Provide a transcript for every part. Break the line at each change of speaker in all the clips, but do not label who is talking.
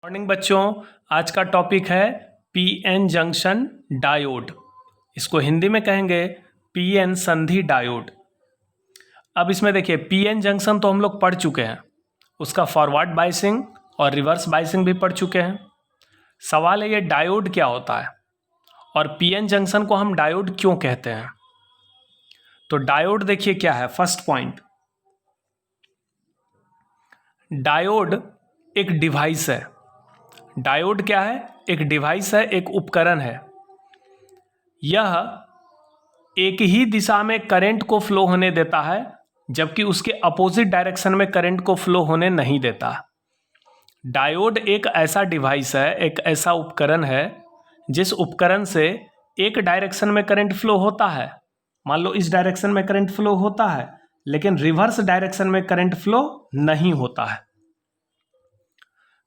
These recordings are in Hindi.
मॉर्निंग बच्चों, आज का टॉपिक है पीएन जंक्शन डायोड। इसको हिंदी में कहेंगे पीएन संधि डायोड। अब इसमें देखिए, पीएन जंक्शन तो हम लोग पढ़ चुके हैं, उसका फॉरवर्ड बायसिंग और रिवर्स बायसिंग भी पढ़ चुके हैं। सवाल है ये डायोड क्या होता है और पीएन जंक्शन को हम डायोड क्यों कहते हैं। तो डायोड देखिए क्या है। फर्स्ट पॉइंट, डायोड एक डिवाइस है। डायोड क्या है? एक डिवाइस है, एक उपकरण है। यह एक ही दिशा में करंट को फ्लो होने देता है, जबकि उसके अपोजिट डायरेक्शन में करंट को फ्लो होने नहीं देता। डायोड एक ऐसा डिवाइस है, एक ऐसा उपकरण है जिस उपकरण से एक डायरेक्शन में करंट फ्लो होता है। मान लो इस डायरेक्शन में करंट फ्लो होता है, लेकिन रिवर्स डायरेक्शन में करंट फ्लो नहीं होता है।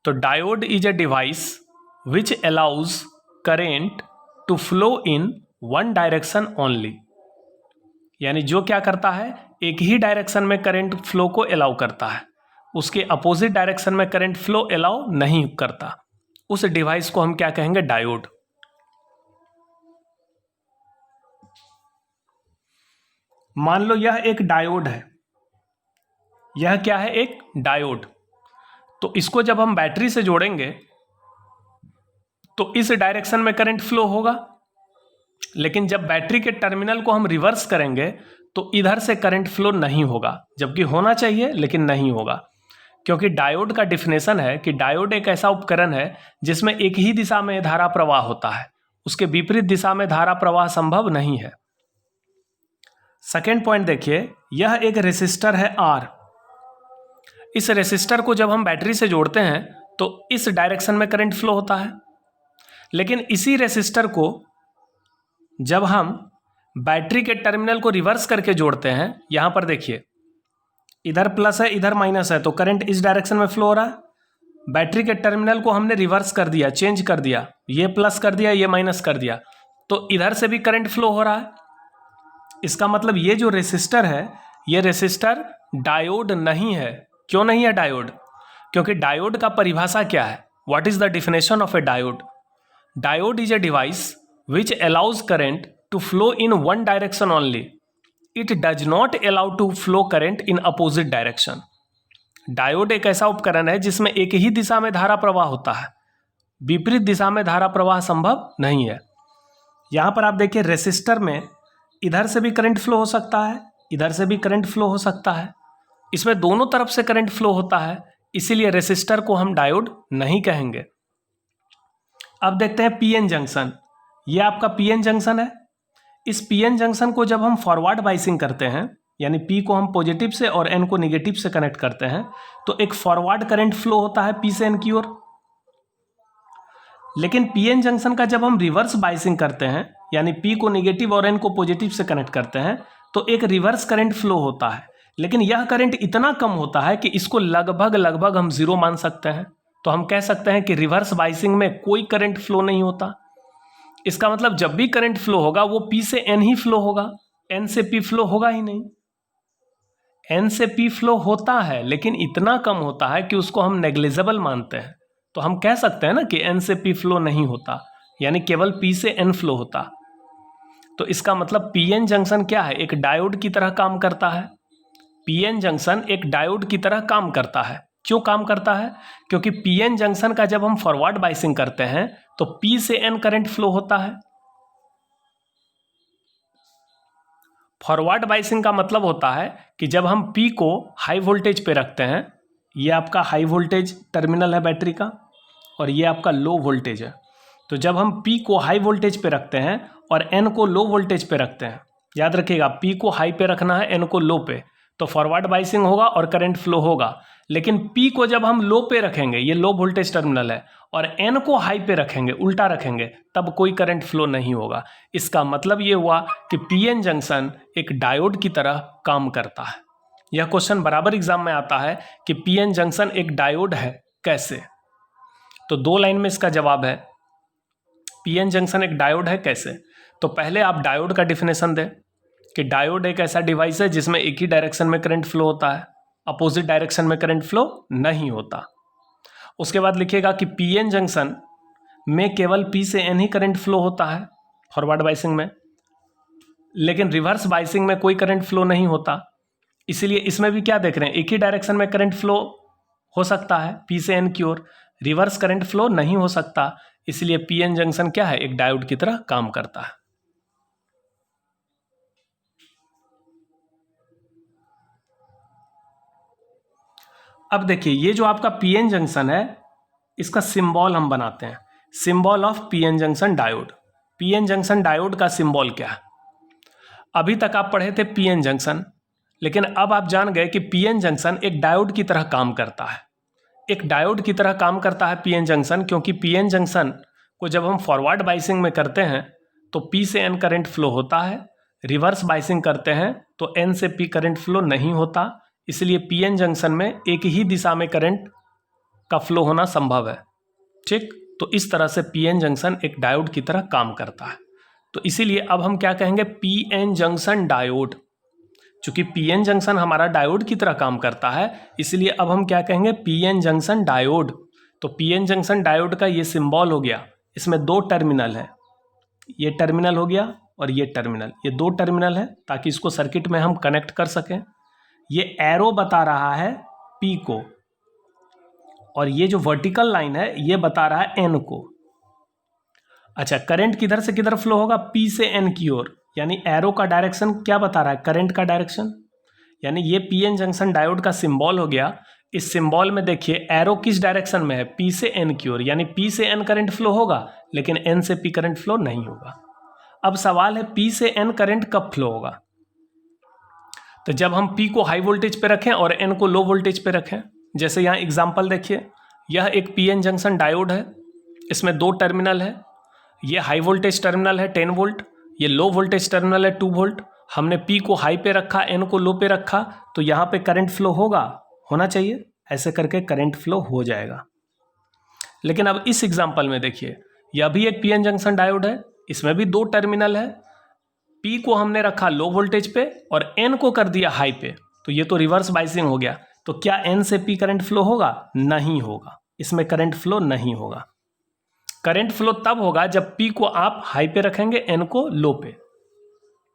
तो diode is a device which allows current to flow in one direction only. यानी जो क्या करता है, एक ही डायरेक्शन में करंट फ्लो को अलाउ करता है, उसके अपोजिट डायरेक्शन में करंट फ्लो अलाउ नहीं करता। उस डिवाइस को हम क्या कहेंगे? डायोड। मान लो यह एक डायोड है। यह क्या है? एक डायोड। तो इसको जब हम बैटरी से जोड़ेंगे तो इस डायरेक्शन में करंट फ्लो होगा, लेकिन जब बैटरी के टर्मिनल को हम रिवर्स करेंगे तो इधर से करंट फ्लो नहीं होगा, जबकि होना चाहिए लेकिन नहीं होगा। क्योंकि डायोड का डिफिनेशन है कि डायोड एक ऐसा उपकरण है जिसमें एक ही दिशा में धारा प्रवाह होता है, उसके विपरीत दिशा में धारा प्रवाह संभव नहीं है। सेकेंड पॉइंट देखिए, यह एक रेसिस्टर है R। इस रेसिस्टर को जब हम बैटरी से जोड़ते हैं तो इस डायरेक्शन में करंट फ्लो होता है, लेकिन इसी रेसिस्टर को जब हम बैटरी के टर्मिनल को रिवर्स करके जोड़ते हैं, यहां पर देखिए इधर प्लस है इधर माइनस है, तो करंट इस डायरेक्शन में फ्लो हो रहा है। बैटरी के टर्मिनल को हमने रिवर्स कर दिया, चेंज कर दिया, ये प्लस कर दिया, ये माइनस कर दिया, तो इधर से भी करंट फ्लो हो रहा है। इसका मतलब ये जो रेसिस्टर है, ये रेसिस्टर डायोड नहीं है। क्यों नहीं है डायोड? क्योंकि डायोड का परिभाषा क्या है? What is the definition of A diode? Diode is a device which allows current to flow in one direction only. It does not allow to flow current in opposite direction. Diode एक ऐसा उपकरण है जिसमें एक ही दिशा में धारा प्रवाह होता है, विपरीत दिशा में धारा प्रवाह संभव नहीं है। यहां पर आप देखिए, रेसिस्टर में इधर से भी करंट फ्लो हो सकता है, इधर से भी करंट फ्लो हो सकता है, इसमें दोनों तरफ से करंट फ्लो होता है, इसीलिए रेसिस्टर को हम डायोड नहीं कहेंगे। अब देखते हैं पीएन जंक्शन। ये आपका पीएन जंक्शन है। इस पीएन जंक्शन को जब हम फॉरवर्ड बाइसिंग करते हैं, यानी पी को हम पॉजिटिव से और एन को निगेटिव से कनेक्ट करते हैं, तो एक फॉरवर्ड करंट फ्लो होता है पी से एन की ओर। लेकिन पीएन जंक्शन का जब हम रिवर्स बाइसिंग करते हैं, यानी पी को निगेटिव और एन को पॉजिटिव से कनेक्ट करते हैं, तो एक रिवर्स करंट फ्लो होता है। लेकिन यह करंट इतना कम होता है कि इसको लगभग हम जीरो मान सकते हैं। तो हम कह सकते हैं कि रिवर्स बाइसिंग में कोई करंट फ्लो नहीं होता। इसका मतलब जब भी करंट फ्लो होगा वो पी से एन ही फ्लो होगा, एन से पी फ्लो होगा ही नहीं। एन से पी फ्लो होता है, लेकिन इतना कम होता है कि उसको हम नेग्लिजिबल मानते हैं। तो हम कह सकते हैं ना कि एन से पी फ्लो नहीं होता, यानी केवल पी से एन फ्लो होता। तो इसका मतलब पीएन जंक्शन क्या है? एक डायोड की तरह काम करता है। पीएन जंक्शन एक डायोड की तरह काम करता है। क्यों काम करता है? क्योंकि पीएन जंक्शन का जब हम फॉरवर्ड बाइसिंग करते हैं तो पी से एन करंट फ्लो होता है। फॉरवर्ड बाइसिंग का मतलब होता है कि जब हम पी को हाई वोल्टेज पे रखते हैं, ये आपका हाई वोल्टेज टर्मिनल है बैटरी का और ये आपका लो वोल्टेज है। तो जब हम पी को हाई वोल्टेज पे रखते हैं और एन को लो वोल्टेज पे रखते हैं, याद रखिएगा पी को हाई पे रखना है, एन को लो पे, तो फॉरवर्ड बाइसिंग होगा और करंट फ्लो होगा। लेकिन पी को जब हम लो पे रखेंगे, ये लो वोल्टेज टर्मिनल है, और एन को हाई पे रखेंगे, उल्टा रखेंगे, तब कोई करंट फ्लो नहीं होगा। इसका मतलब ये हुआ कि पीएन जंक्शन एक डायोड की तरह काम करता है। यह क्वेश्चन बराबर एग्जाम में आता है कि पीएन जंक्शन एक डायोड है, कैसे? तो 2 लाइन में इसका जवाब है, पीएन जंक्शन एक डायोड है कैसे। तो पहले आप डायोड का डिफिनेशन दें कि डायोड एक ऐसा डिवाइस है जिसमें एक ही डायरेक्शन में करंट फ्लो होता है, अपोजिट डायरेक्शन में करंट फ्लो नहीं होता। उसके बाद लिखिएगा कि पीएन जंक्शन में केवल पी से एन ही करंट फ्लो होता है फॉरवर्ड बाइसिंग में, लेकिन रिवर्स बाइसिंग में कोई करंट फ्लो नहीं होता। इसीलिए इसमें भी क्या देख रहे हैं, एक ही डायरेक्शन में करंट फ्लो हो सकता है पी से एन की ओर, रिवर्स करंट फ्लो नहीं हो सकता। इसलिए पीएन जंक्शन क्या है, एक डायोड की तरह काम करता है। अब देखिए ये जो आपका पीएन जंक्शन है, इसका सिंबल हम बनाते हैं, symbol of PN junction diode. PN junction diode का सिंबल क्या है? अभी तक आप पढ़े थे पीएन जंक्शन, लेकिन अब आप जान गए कि पीएन जंक्शन एक डायोड की तरह काम करता है। एक डायोड की तरह काम करता है पीएन जंक्शन, क्योंकि पीएन जंक्शन को जब हम फॉरवर्ड बाइसिंग में करते हैं तो पी से एन करंट फ्लो होता है, रिवर्स बाइसिंग करते हैं तो एन से पी करंट फ्लो नहीं होता। इसलिए पीएन जंक्शन में एक ही दिशा में करंट का फ्लो होना संभव है। ठीक, तो इस तरह से पीएन जंक्शन एक डायोड की तरह काम करता है। तो इसीलिए अब हम क्या कहेंगे, पीएन जंक्शन डायोड। चूंकि पीएन जंक्शन हमारा डायोड की तरह काम करता है, इसलिए अब हम क्या कहेंगे, पीएन जंक्शन डायोड। तो पीएन जंक्शन डायोड का ये सिंबल हो गया, इसमें दो टर्मिनल है, ये टर्मिनल हो गया और ये टर्मिनल, ये दो टर्मिनल है ताकि इसको सर्किट में हम कनेक्ट कर सकें। ये एरो बता रहा है पी को, और ये जो वर्टिकल लाइन है ये बता रहा है एन को। अच्छा, करंट किधर से किधर फ्लो होगा, पी से एन की ओर, यानी एरो का डायरेक्शन क्या बता रहा है, करंट का डायरेक्शन। यानी ये पीएन जंक्शन डायोड का सिंबल हो गया। इस सिंबल में देखिए एरो किस डायरेक्शन में है, पी से एन की ओर, यानी पी से एन करंट फ्लो होगा, लेकिन एन से पी करंट फ्लो नहीं होगा। अब सवाल है पी से एन करंट कब फ्लो होगा? तो जब हम पी को हाई वोल्टेज पे रखें और एन को लो वोल्टेज पे रखें। जैसे यहाँ एग्जाम्पल देखिए, यह एक पीएन जंक्शन डायोड है, इसमें दो टर्मिनल है, ये हाई वोल्टेज टर्मिनल है 10 वोल्ट, ये लो वोल्टेज टर्मिनल है 2 वोल्ट। हमने पी को हाई पे रखा, एन को लो पे रखा, तो यहाँ पे करंट फ्लो होना चाहिए, ऐसे करके करंट फ्लो हो जाएगा। लेकिन अब इस एग्जाम्पल में देखिए, यह भी एक पीएन जंक्शन डायोड है, इसमें भी दो टर्मिनल है, पी को हमने रखा लो वोल्टेज पे और एन को कर दिया हाई पे, तो ये तो रिवर्स बाइसिंग हो गया। तो क्या एन से पी करंट फ्लो होगा? नहीं होगा, इसमें करंट फ्लो नहीं होगा। करंट फ्लो तब होगा जब पी को आप हाई पे रखेंगे, एन को लो पे,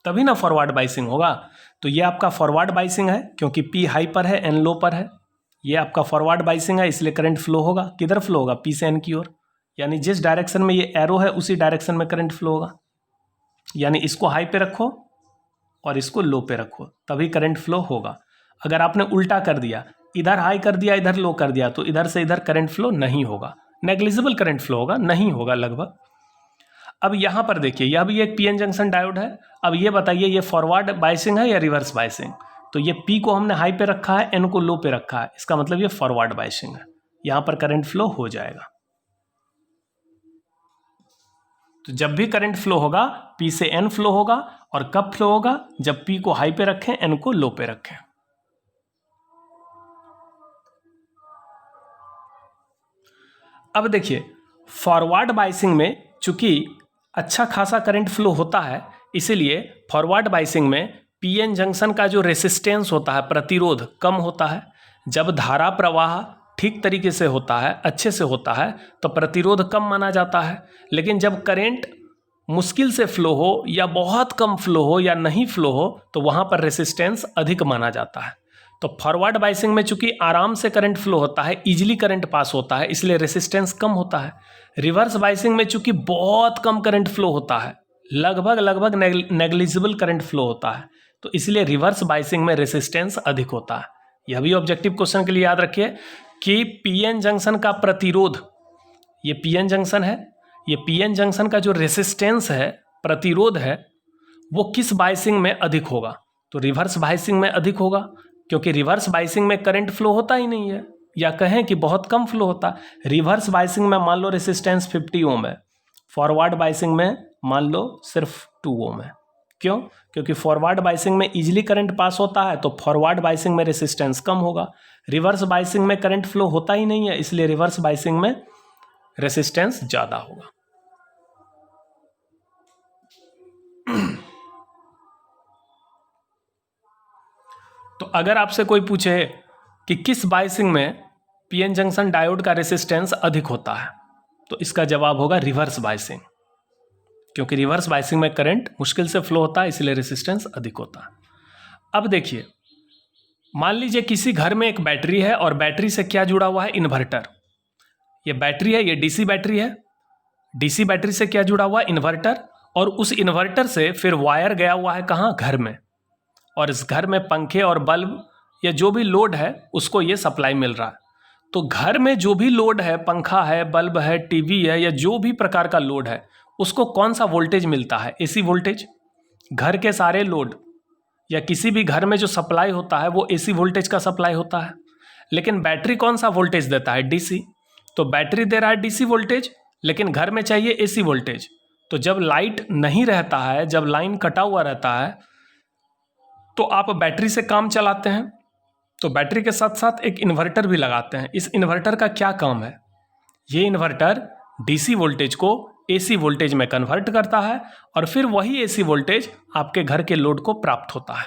तभी ना फॉरवर्ड बाइसिंग होगा। तो ये आपका फॉरवर्ड बाइसिंग है, क्योंकि पी हाई पर है, एन लो पर है, ये आपका फॉरवर्ड बाइसिंग है, इसलिए करंट फ्लो होगा। किधर फ्लो होगा? पी से एन की ओर, यानी जिस डायरेक्शन में ये एरो है उसी डायरेक्शन में करंट फ्लो होगा। यानी इसको हाई पे रखो और इसको लो पे रखो, तभी करंट फ्लो होगा। अगर आपने उल्टा कर दिया, इधर हाई कर दिया इधर लो कर दिया, तो इधर से इधर करंट फ्लो नहीं होगा, नेग्लिजिबल करंट फ्लो होगा, नहीं होगा लगभग। अब यहाँ पर देखिए, यह भी एक पीएन जंक्शन डायोड है। अब ये बताइए, ये फॉरवर्ड बाइसिंग है या रिवर्स बाइसिंग? तो ये पी को हमने हाई पे रखा है, एन को लो पे रखा है, इसका मतलब ये फॉरवर्ड बाइसिंग है, यहाँ पर करंट फ्लो हो जाएगा। तो जब भी करंट फ्लो होगा पी से एन फ्लो होगा, और कब फ्लो होगा? जब पी को हाई पे रखें, एन को लो पे रखें। अब देखिए, फॉरवर्ड बाइसिंग में चूंकि अच्छा खासा करंट फ्लो होता है, इसीलिए फॉरवर्ड बाइसिंग में पीएन जंक्शन का जो रेसिस्टेंस होता है, प्रतिरोध, कम होता है। जब धारा प्रवाह ठीक तरीके से होता है, अच्छे से होता है, तो प्रतिरोध कम माना जाता है। लेकिन जब करंट मुश्किल से फ्लो हो या बहुत कम फ्लो हो या नहीं फ्लो हो, तो वहाँ पर रेसिस्टेंस अधिक माना जाता है। तो फॉरवर्ड बाइसिंग में चूंकि आराम से करंट फ्लो होता है, इजीली करंट पास होता है, इसलिए रेसिस्टेंस कम होता है। रिवर्स बाइसिंग में चूंकि बहुत कम करंट फ्लो होता है, लगभग नेग्लिजिबल करंट फ्लो होता है, तो इसलिए रिवर्स बाइसिंग में रेसिस्टेंस अधिक होता है। यह भी ऑब्जेक्टिव क्वेश्चन के लिए याद रखिए कि पीएन जंक्शन का प्रतिरोध, ये पीएन जंक्शन है, ये पीएन जंक्शन का जो रेसिस्टेंस है, प्रतिरोध है, वो किस बाइसिंग में अधिक होगा? तो रिवर्स बाइसिंग में अधिक होगा, क्योंकि रिवर्स बाइसिंग में करंट फ्लो होता ही नहीं है, या कहें कि बहुत कम फ्लो होता है। रिवर्स बाइसिंग में मान लो रेसिस्टेंस 50 ओम है, फॉरवर्ड बाइसिंग में मान लो सिर्फ 2 ओम है। क्यों? क्योंकि फॉरवर्ड बाइसिंग में इजीली करंट पास होता है, तो फॉरवर्ड बाइसिंग में रेसिस्टेंस कम होगा। रिवर्स बाइसिंग में करंट फ्लो होता ही नहीं है, इसलिए रिवर्स बाइसिंग में रेसिस्टेंस ज़्यादा होगा। तो अगर आपसे कोई पूछे कि किस बाइसिंग में पीएन जंक्शन डायोड का रेसिस्टेंस अधिक होता है? तो इसका जवाब होगा रिवर्स बायसिंग, क्योंकि रिवर्स बायसिंग में करंट मुश्किल से फ्लो होता है, इसलिए रेसिस्टेंस अधिक होता है। अब देखिए, मान लीजिए किसी घर में एक बैटरी है और बैटरी से क्या जुड़ा हुआ है? इन्वर्टर। ये बैटरी है, ये डीसी बैटरी है। डीसी बैटरी से क्या जुड़ा हुआ है? इन्वर्टर। और उस इन्वर्टर से फिर वायर गया हुआ है कहाँ? घर में। और इस घर में पंखे और बल्ब या जो भी लोड है उसको ये सप्लाई मिल रहा है। तो घर में जो भी लोड है, पंखा है, बल्ब है, टीवी है, या जो भी प्रकार का लोड है, उसको कौन सा वोल्टेज मिलता है? AC voltage. घर के सारे लोड या किसी भी घर में जो सप्लाई होता है वो एसी वोल्टेज का सप्लाई होता है। लेकिन बैटरी कौन सा वोल्टेज देता है? डीसी। तो बैटरी दे रहा है डीसी वोल्टेज, लेकिन घर में चाहिए एसी वोल्टेज। तो जब लाइट नहीं रहता है, जब लाइन कटा हुआ रहता है, तो आप बैटरी से काम चलाते हैं। तो बैटरी के साथ साथ एक इन्वर्टर भी लगाते हैं। इस इन्वर्टर का क्या काम है? ये इन्वर्टर डीसी वोल्टेज को एसी वोल्टेज में कन्वर्ट करता है और फिर वही एसी वोल्टेज आपके घर के लोड को प्राप्त होता है।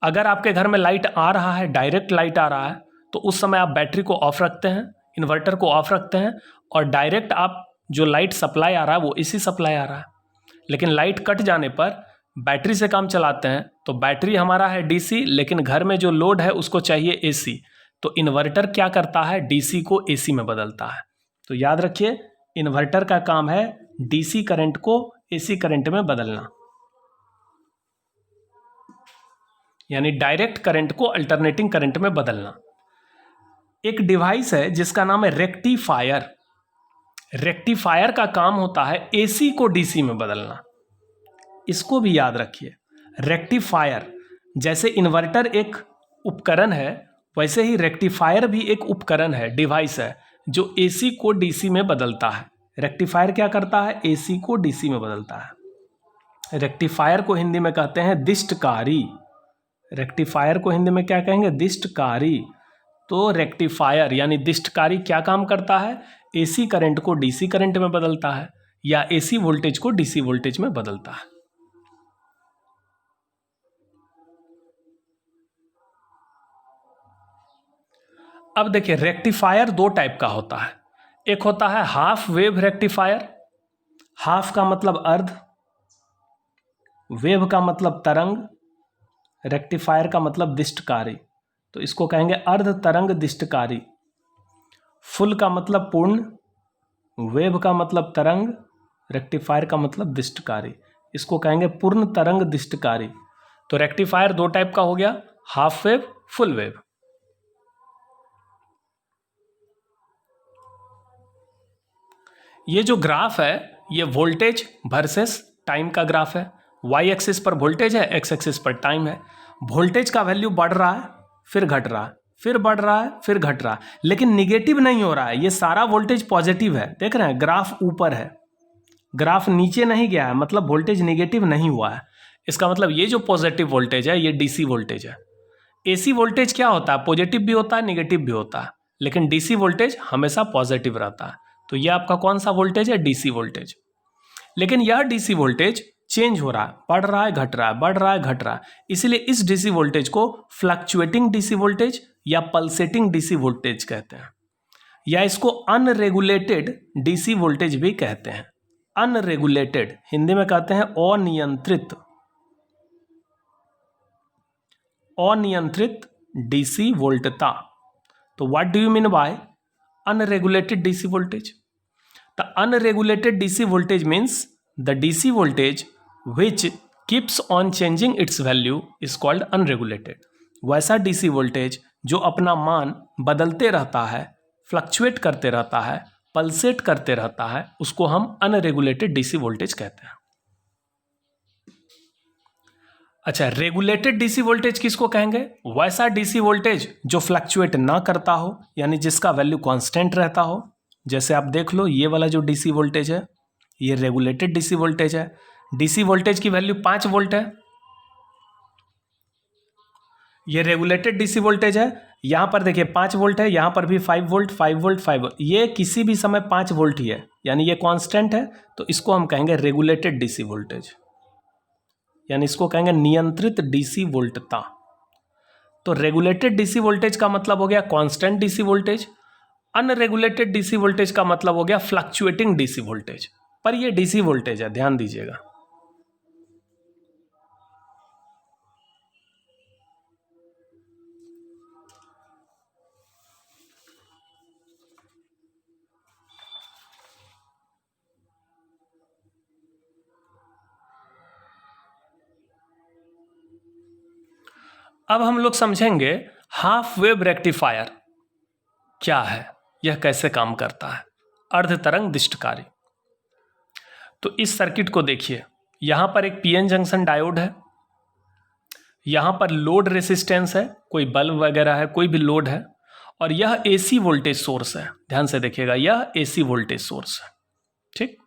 अगर आपके घर में लाइट आ रहा है, डायरेक्ट लाइट आ रहा है, तो उस समय आप बैटरी को ऑफ रखते हैं, इन्वर्टर को ऑफ रखते हैं और डायरेक्ट आप जो लाइट सप्लाई आ रहा है वो एसी सप्लाई आ रहा है। लेकिन लाइट कट जाने पर बैटरी से काम चलाते हैं, तो बैटरी हमारा है डीसी, लेकिन घर में जो लोड है उसको चाहिए एसी। तो इन्वर्टर क्या करता है? डीसी को एसी में बदलता है। तो याद रखिए, इन्वर्टर का काम है डीसी करंट को एसी करंट में बदलना, यानी डायरेक्ट करंट को अल्टरनेटिंग करंट में बदलना। एक डिवाइस है जिसका नाम है रेक्टिफायर। रेक्टिफायर का काम होता है एसी को डीसी में बदलना। इसको भी याद रखिए। रेक्टिफायर, जैसे इन्वर्टर एक उपकरण है, वैसे ही रेक्टिफायर भी एक उपकरण है, डिवाइस है, जो एसी को डीसी में बदलता है। रेक्टिफायर क्या करता है? एसी को डीसी में बदलता है। रेक्टिफायर को हिंदी में कहते हैं दिष्टकारी। रेक्टिफायर को हिंदी में क्या कहेंगे? दिष्टकारी। तो रेक्टिफायर यानी दिष्टकारी क्या काम करता है? एसी करंट को डीसी करंट में बदलता है या एसी वोल्टेज को डीसी वोल्टेज में बदलता है। अब देखिए, रेक्टिफायर दो टाइप का होता है। एक होता है हाफ वेव रेक्टिफायर। हाफ का मतलब अर्ध, वेव का मतलब तरंग, रेक्टिफायर का मतलब दिष्टकारी। तो इसको कहेंगे अर्ध तरंग दिष्टकारी। फुल का मतलब पूर्ण, वेव का मतलब तरंग, रेक्टिफायर का मतलब दिष्टकारी। इसको कहेंगे पूर्ण तरंग दिष्टकारी। तो रेक्टिफायर दो टाइप का हो गया, हाफ वेव, फुल वेव। ये जो ग्राफ है ये वोल्टेज वर्सेस टाइम का ग्राफ है। वाई एक्सिस पर वोल्टेज है, एक्स एक्सिस पर टाइम है। वोल्टेज का वैल्यू बढ़ रहा है, फिर घट रहा है, फिर बढ़ रहा है, फिर घट रहा है, लेकिन निगेटिव नहीं हो रहा है। ये सारा वोल्टेज पॉजिटिव है। देख रहे हैं, ग्राफ ऊपर है, ग्राफ नीचे नहीं गया है, मतलब वोल्टेज निगेटिव नहीं हुआ है। इसका मतलब ये जो पॉजिटिव वोल्टेज है ये डीसी वोल्टेज है। एसी वोल्टेज क्या होता है? पॉजिटिव भी होता है, निगेटिव भी होता है, लेकिन डीसी वोल्टेज हमेशा पॉजिटिव रहता है। तो ये आपका कौन सा वोल्टेज है? DC voltage. लेकिन यह डीसी वोल्टेज चेंज हो रहा है, बढ़ रहा है, घट रहा है, बढ़ रहा है, घट रहा है। इसलिए इस डीसी वोल्टेज को फ्लक्चुएटिंग डीसी वोल्टेज या पल्सेटिंग डीसी वोल्टेज कहते हैं, या इसको अनरेगुलेटेड डीसी वोल्टेज भी कहते हैं। अनरेगुलेटेड हिंदी में कहते हैं अनियंत्रित, अनियंत्रित डीसी वोल्टता। तो what do you mean by unregulated DC voltage? The unregulated DC voltage means the DC voltage which keeps on changing its value is called unregulated. वैसा DC वोल्टेज जो अपना मान बदलते रहता है, फ्लक्चुएट करते रहता है, पल्सेट करते रहता है, उसको हम अनरेगुलेटेड DC वोल्टेज कहते हैं। अच्छा, रेगुलेटेड डीसी वोल्टेज किसको कहेंगे? वैसा डीसी वोल्टेज जो फ्लक्चुएट ना करता हो, यानी जिसका वैल्यू कांस्टेंट रहता हो। जैसे आप देख लो, ये वाला जो डीसी वोल्टेज है ये रेगुलेटेड डीसी वोल्टेज है। डीसी वोल्टेज की वैल्यू 5 वोल्ट है। ये रेगुलेटेड डीसी वोल्टेज है। यहां पर देखिए 5 वोल्ट है, यहां पर भी 5 वोल्ट, 5 वोल्ट, 5 वोल्ट। ये किसी भी समय 5 वोल्ट ही है, यानी ये कांस्टेंट है। तो इसको हम कहेंगे रेगुलेटेड डीसी वोल्टेज, यानी इसको कहेंगे नियंत्रित डीसी वोल्टता। तो रेगुलेटेड डीसी वोल्टेज का मतलब हो गया constant DC voltage, unregulated DC voltage का मतलब हो गया फ्लक्चुएटिंग डीसी वोल्टेज। पर ये डीसी वोल्टेज है, ध्यान दीजिएगा। अब हम लोग समझेंगे हाफ वेव रेक्टिफायर क्या है, यह कैसे काम करता है, अर्ध तरंग दिष्टकारी। तो इस सर्किट को देखिए, यहां पर एक पीएन जंक्शन डायोड है, यहां पर लोड रेसिस्टेंस है, कोई बल्ब वगैरह है, कोई भी लोड है, और यह एसी वोल्टेज सोर्स है। ध्यान से देखिएगा, यह एसी वोल्टेज सोर्स है। ठीक,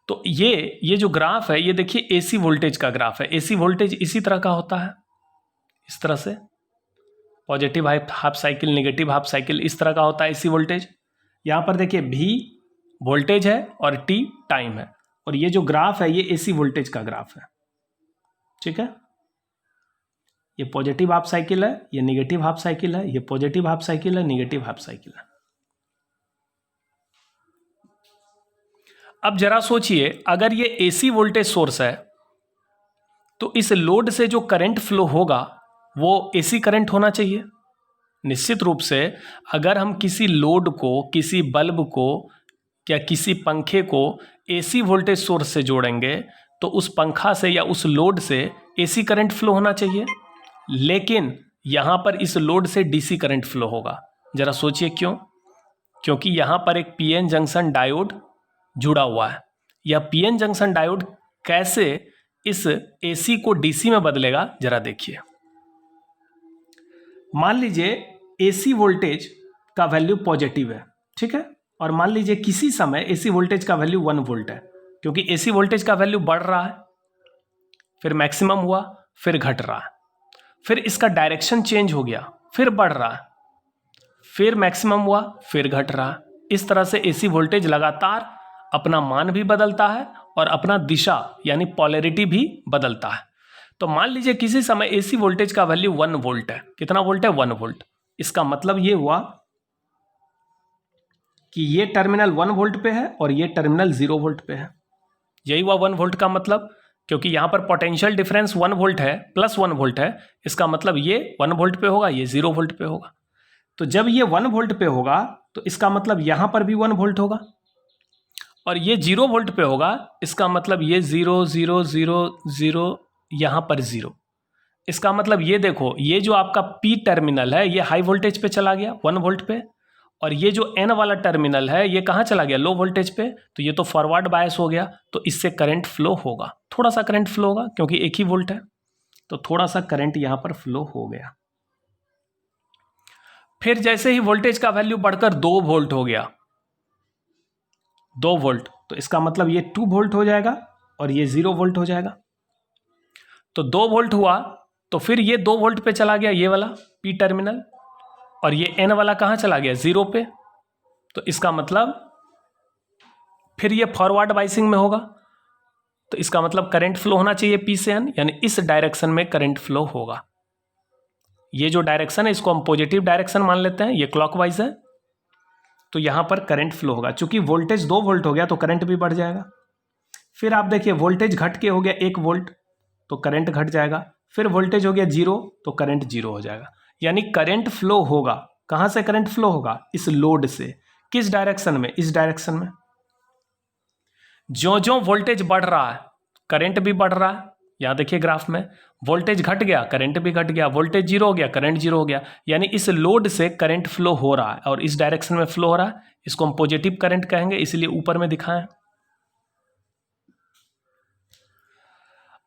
तो ये जो ग्राफ है, ये देखिए एसी वोल्टेज का ग्राफ है। एसी वोल्टेज इसी तरह का होता है, इस तरह से, positive half cycle, negative half cycle, इस तरह का होता है एसी वोल्टेज। यहां पर देखिए V वोल्टेज है और T टाइम है, और ये जो ग्राफ है ये एसी वोल्टेज का ग्राफ है। ठीक है, ये पॉजिटिव हाफ साइकिल है, ये नेगेटिव हाफ साइकिल है, ये पॉजिटिव हाफ साइकिल है, नेगेटिव हाफ साइकिल है। अब जरा सोचिए, अगर ये एसी वोल्टेज सोर्स है तो इस लोड से जो करंट फ्लो होगा वो एसी करंट होना चाहिए। निश्चित रूप से अगर हम किसी लोड को, किसी बल्ब को या किसी पंखे को एसी वोल्टेज सोर्स से जोड़ेंगे तो उस पंखा से या उस लोड से एसी करंट फ्लो होना चाहिए, लेकिन यहाँ पर इस लोड से डीसी करंट फ्लो होगा। जरा सोचिए क्यों? क्योंकि यहाँ पर एक पीएन जंक्शन डायोड जुड़ा हुआ है। यह पीएन जंक्शन डायोड कैसे इस एसी को डीसी में बदलेगा, जरा देखिए। मान लीजिए एसी वोल्टेज का वैल्यू पॉजिटिव है, ठीक है, और मान लीजिए किसी समय एसी वोल्टेज का वैल्यू 1 वोल्ट है, क्योंकि एसी वोल्टेज का वैल्यू बढ़ रहा है, फिर मैक्सिमम हुआ, फिर घट रहा है, फिर इसका डायरेक्शन चेंज हो गया, फिर बढ़ रहा है, फिर मैक्सिमम हुआ, फिर घट रहा है। इस तरह से एसी वोल्टेज लगातार अपना मान भी बदलता है और अपना दिशा यानी पोलैरिटी भी बदलता है। तो मान लीजिए किसी समय एसी वोल्टेज का वैल्यू 1 वोल्ट है। कितना वोल्ट है? 1 वोल्ट। इसका मतलब ये हुआ कि ये टर्मिनल 1 वोल्ट पे है और ये टर्मिनल 0 वोल्ट पे है। यही हुआ 1 वोल्ट का मतलब, क्योंकि यहां पर पोटेंशियल डिफरेंस 1 वोल्ट है, प्लस 1 वोल्ट है। इसका मतलब ये 1 वोल्ट पे होगा, ये 0 वोल्ट पे होगा। तो जब ये 1 वोल्ट पे होगा तो इसका मतलब यहां पर भी 1 वोल्ट होगा, और ये 0 वोल्ट पे होगा, इसका मतलब ये 0 0 0 0, यहां पर 0। इसका मतलब ये देखो, ये जो आपका P टर्मिनल है ये हाई वोल्टेज पे चला गया 1 वोल्ट पे, और ये जो N वाला टर्मिनल है ये कहाँ चला गया? लो वोल्टेज पे। तो ये तो फॉरवर्ड बायस हो गया, तो इससे करंट फ्लो होगा, थोड़ा सा करंट फ्लो होगा, क्योंकि एक ही वोल्ट है, तो थोड़ा सा करंट यहां पर फ्लो हो गया। फिर जैसे ही वोल्टेज का वैल्यू बढ़कर 2 वोल्ट हो गया, 2 वोल्ट, तो इसका मतलब ये 2 वोल्ट हो जाएगा और ये 0 वोल्ट हो जाएगा। तो 2 वोल्ट हुआ तो फिर ये 2 वोल्ट पे चला गया ये वाला P टर्मिनल, और ये N वाला कहाँ चला गया? 0 पे। तो इसका मतलब फिर ये फॉरवर्ड बाइसिंग में होगा, तो इसका मतलब करंट फ्लो होना चाहिए P से N, यानी इस डायरेक्शन में करंट फ्लो होगा। ये जो डायरेक्शन है इसको हम पॉजिटिव डायरेक्शन मान लेते हैं, ये क्लॉकवाइज है, तो यहां पर करंट फ्लो होगा। चूंकि वोल्टेज 2 वोल्ट हो गया तो करंट भी बढ़ जाएगा। फिर आप देखिए वोल्टेज घट के हो गया 1 वोल्ट, तो करंट घट जाएगा। फिर वोल्टेज हो गया 0, तो करंट 0 हो जाएगा। यानी करंट फ्लो होगा, कहां से करंट फ्लो होगा? इस लोड से। किस डायरेक्शन में? इस डायरेक्शन में। जो जो वोल्टेज बढ़ रहा है करंट भी बढ़ रहा है। यहां देखिए ग्राफ में, वोल्टेज घट गया करंट भी घट गया, वोल्टेज 0 हो गया करंट 0 हो गया, यानी इस लोड से करंट फ्लो हो रहा है और इस डायरेक्शन में फ्लो हो रहा है। इसको हम पॉजिटिव करंट कहेंगे, इसलिए ऊपर में दिखाएं।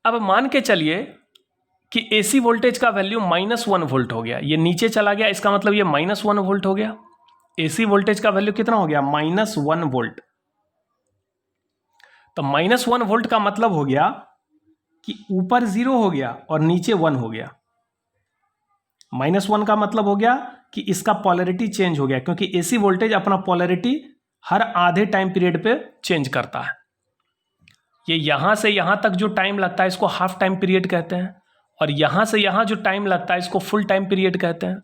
अब मान के चलिए कि एसी वोल्टेज का वैल्यू -1 वोल्ट हो गया, ये नीचे चला गया, इसका मतलब ये -1 वोल्ट हो गया। एसी वोल्टेज का वैल्यू कितना हो गया? -1 वोल्ट। तो -1 वोल्ट का मतलब हो गया कि ऊपर 0 हो गया और नीचे 1 हो गया। -1 का मतलब हो गया कि इसका पोलैरिटी चेंज हो गया, क्योंकि एसी वोल्टेज अपना पोलैरिटी हर आधे टाइम पीरियड पे चेंज करता है। ये यहां से यहां तक जो टाइम लगता है इसको हाफ टाइम पीरियड कहते हैं, और यहाँ से यहाँ जो टाइम लगता है इसको फुल टाइम पीरियड कहते हैं।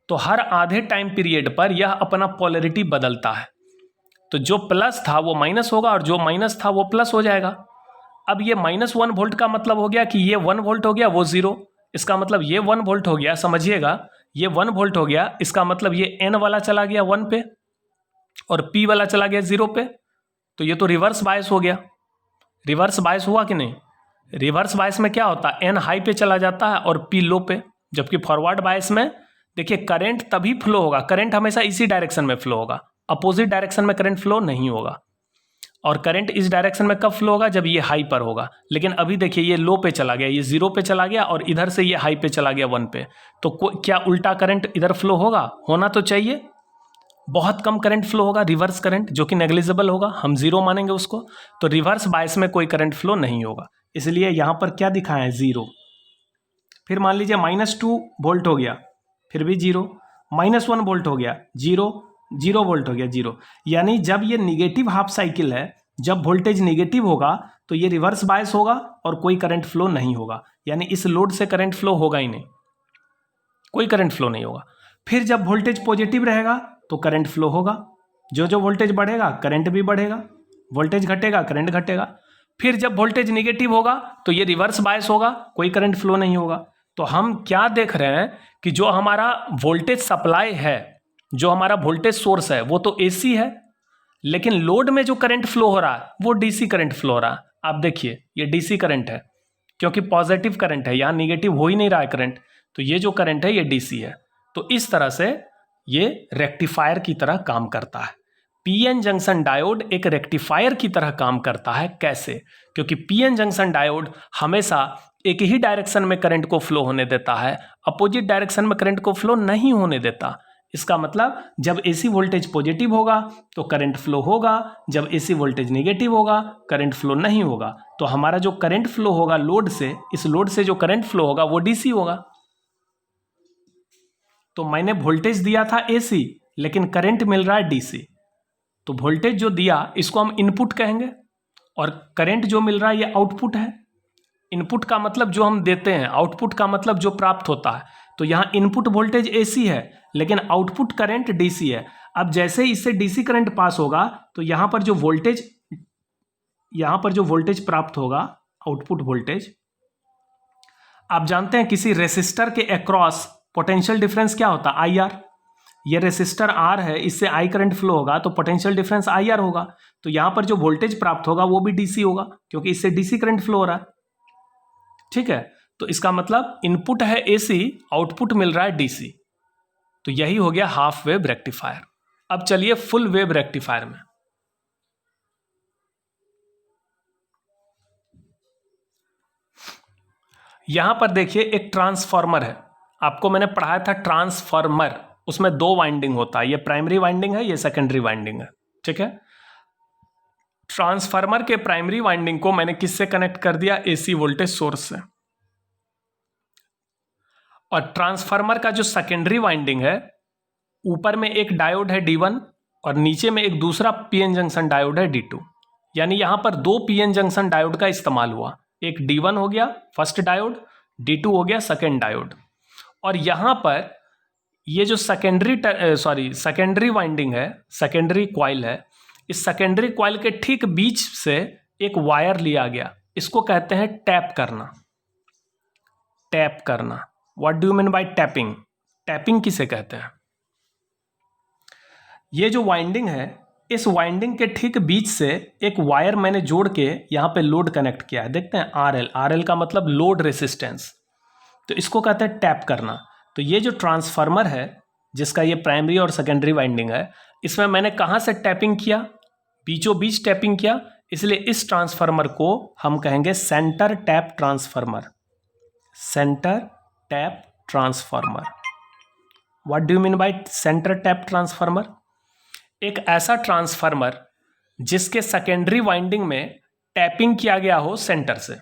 तो हर आधे टाइम पीरियड पर यह अपना पोलैरिटी बदलता है। तो जो प्लस था वो माइनस होगा और जो माइनस था वो प्लस हो जाएगा। अब ये -1 वोल्ट का मतलब हो गया कि ये 1 वोल्ट हो गया, वो 0। इसका मतलब ये 1 वोल्ट हो गया, समझिएगा, ये 1 वोल्ट हो गया। इसका मतलब ये N वाला चला गया 1 पे और P वाला चला गया 0 पे। तो ये तो रिवर्स बायस हो गया। रिवर्स बायस हुआ कि नहीं? रिवर्स बायस में क्या होता है, N हाई पे चला जाता है और P लो पे। जबकि फॉरवर्ड बायस में देखिए करंट तभी फ्लो होगा, करंट हमेशा इसी डायरेक्शन में फ्लो होगा, अपोजिट डायरेक्शन में करंट फ्लो नहीं होगा। और करंट इस डायरेक्शन में कब फ्लो होगा, जब ये हाई पर होगा। लेकिन अभी देखिए ये लो पे चला गया, ये 0 पे चला गया और इधर से ये हाई पे चला गया 1 पे। तो क्या उल्टा करंट इधर फ्लो होगा? होना तो चाहिए। बहुत कम करंट फ्लो होगा, रिवर्स करंट, जो कि नेग्लिजिबल होगा, हम 0 मानेंगे उसको। तो रिवर्स बायस में कोई करंट फ्लो नहीं होगा, इसलिए यहाँ पर क्या दिखाया है, 0। फिर मान लीजिए -2 वोल्ट हो गया, फिर भी 0। -1 वोल्ट हो गया, 0 वोल्ट हो गया, 0। यानी जब ये निगेटिव हाफ साइकिल है, जब वोल्टेज निगेटिव होगा तो ये रिवर्स बायस होगा और कोई करंट फ्लो नहीं होगा। यानी इस लोड से करंट फ्लो होगा ही नहीं, कोई करंट फ्लो नहीं होगा। फिर जब वोल्टेज पॉजिटिव रहेगा तो करंट फ्लो होगा। जो वोल्टेज बढ़ेगा करंट भी बढ़ेगा, वोल्टेज घटेगा करंट घटेगा। फिर जब वोल्टेज निगेटिव होगा तो ये रिवर्स बायस होगा, कोई करंट फ्लो नहीं होगा। तो हम क्या देख रहे हैं कि जो हमारा वोल्टेज सप्लाई है, जो हमारा वोल्टेज सोर्स है, वो तो एसी है, लेकिन लोड में जो करंट फ्लो हो रहा है वो डीसी करंट फ्लो हो रहा है। आप देखिए ये डीसी करंट है, क्योंकि पॉजिटिव करंट है, यहाँ निगेटिव हो ही नहीं रहा है करंट। तो ये जो करंट है ये डीसी है। तो इस तरह से ये रेक्टिफायर की तरह काम करता है। पीएन जंक्शन डायोड एक रेक्टिफायर की तरह काम करता है। कैसे? क्योंकि पीएन जंक्शन डायोड हमेशा एक ही डायरेक्शन में करंट को फ्लो होने देता है, अपोजिट डायरेक्शन में करंट को फ्लो नहीं होने देता। इसका मतलब जब एसी वोल्टेज पॉजिटिव होगा तो करंट फ्लो होगा, जब एसी वोल्टेज नेगेटिव होगा करंट फ्लो नहीं होगा। तो हमारा जो करंट फ्लो होगा लोड से, इस लोड से जो करंट फ्लो होगा वो डीसी होगा। तो मैंने वोल्टेज दिया था एसी, लेकिन करंट मिल रहा है डीसी। तो वोल्टेज जो दिया इसको हम इनपुट कहेंगे और करंट जो मिल रहा है ये आउटपुट है। इनपुट का मतलब जो हम देते हैं, आउटपुट का मतलब जो प्राप्त होता है। तो यहाँ इनपुट वोल्टेज एसी है लेकिन आउटपुट करंट डीसी है। अब जैसे ही इससे डीसी करंट पास होगा तो यहाँ पर जो वोल्टेज प्राप्त होगा, आउटपुट वोल्टेज, आप जानते हैं किसी रेसिस्टर के अक्रॉस पोटेंशियल डिफरेंस क्या होता है, आई आर। ये रेसिस्टर आर है, इससे आई करंट फ्लो होगा तो पोटेंशियल डिफरेंस आई आर होगा। तो यहाँ पर जो वोल्टेज प्राप्त होगा वो भी डीसी होगा, क्योंकि इससे डीसी करंट फ्लो हो रहा है। ठीक है, तो इसका मतलब इनपुट है एसी, आउटपुट मिल रहा है डीसी। तो यही हो गया हाफ वेव रेक्टिफायर। अब चलिए फुल वेव रेक्टिफायर में। यहां पर देखिए एक ट्रांसफार्मर है, आपको मैंने पढ़ाया था ट्रांसफार्मर, उसमें 2 वाइंडिंग होता है, ये प्राइमरी वाइंडिंग है, ये सेकेंडरी वाइंडिंग है। ठीक है, ट्रांसफार्मर के प्राइमरी वाइंडिंग को मैंने किससे कनेक्ट कर दिया, एसी वोल्टेज सोर्स से। और ट्रांसफार्मर का जो सेकेंडरी वाइंडिंग है, ऊपर में एक डायोड है D1 और नीचे में एक दूसरा पीएन जंक्शन डायोड है D2। यानी यहां पर 2 पीएन जंक्शन डायोड का इस्तेमाल हुआ, एक D1 हो गया फर्स्ट डायोड, D2 हो गया सेकेंड डायोड। और यहां पर ये जो सेकेंडरी वाइंडिंग है, सेकेंडरी कॉइल है, इस सेकेंडरी कॉइल के ठीक बीच से एक वायर लिया गया, इसको कहते हैं टैप करना। टैप करना, what do you mean by tapping? Tapping किसे कहते हैं? ये जो वाइंडिंग है, इस वाइंडिंग के ठीक बीच से एक वायर मैंने जोड़ के यहाँ पे लोड कनेक्ट किया है, देखते हैं आरएल। आरएल का मतलब लोड रेसिस्टेंस, तो इसको कहते हैं टैप करना। तो ये जो ट्रांसफार्मर है जिसका ये प्राइमरी और सेकेंडरी वाइंडिंग है, इसमें मैंने कहाँ से टैपिंग किया, बीचों बीच टैपिंग किया, इसलिए इस ट्रांसफार्मर को हम कहेंगे centre tap transformer. Centre tap transformer, what do you mean by centre tap transformer? एक ऐसा ट्रांसफार्मर जिसके सेकेंडरी वाइंडिंग में टैपिंग किया गया हो सेंटर से।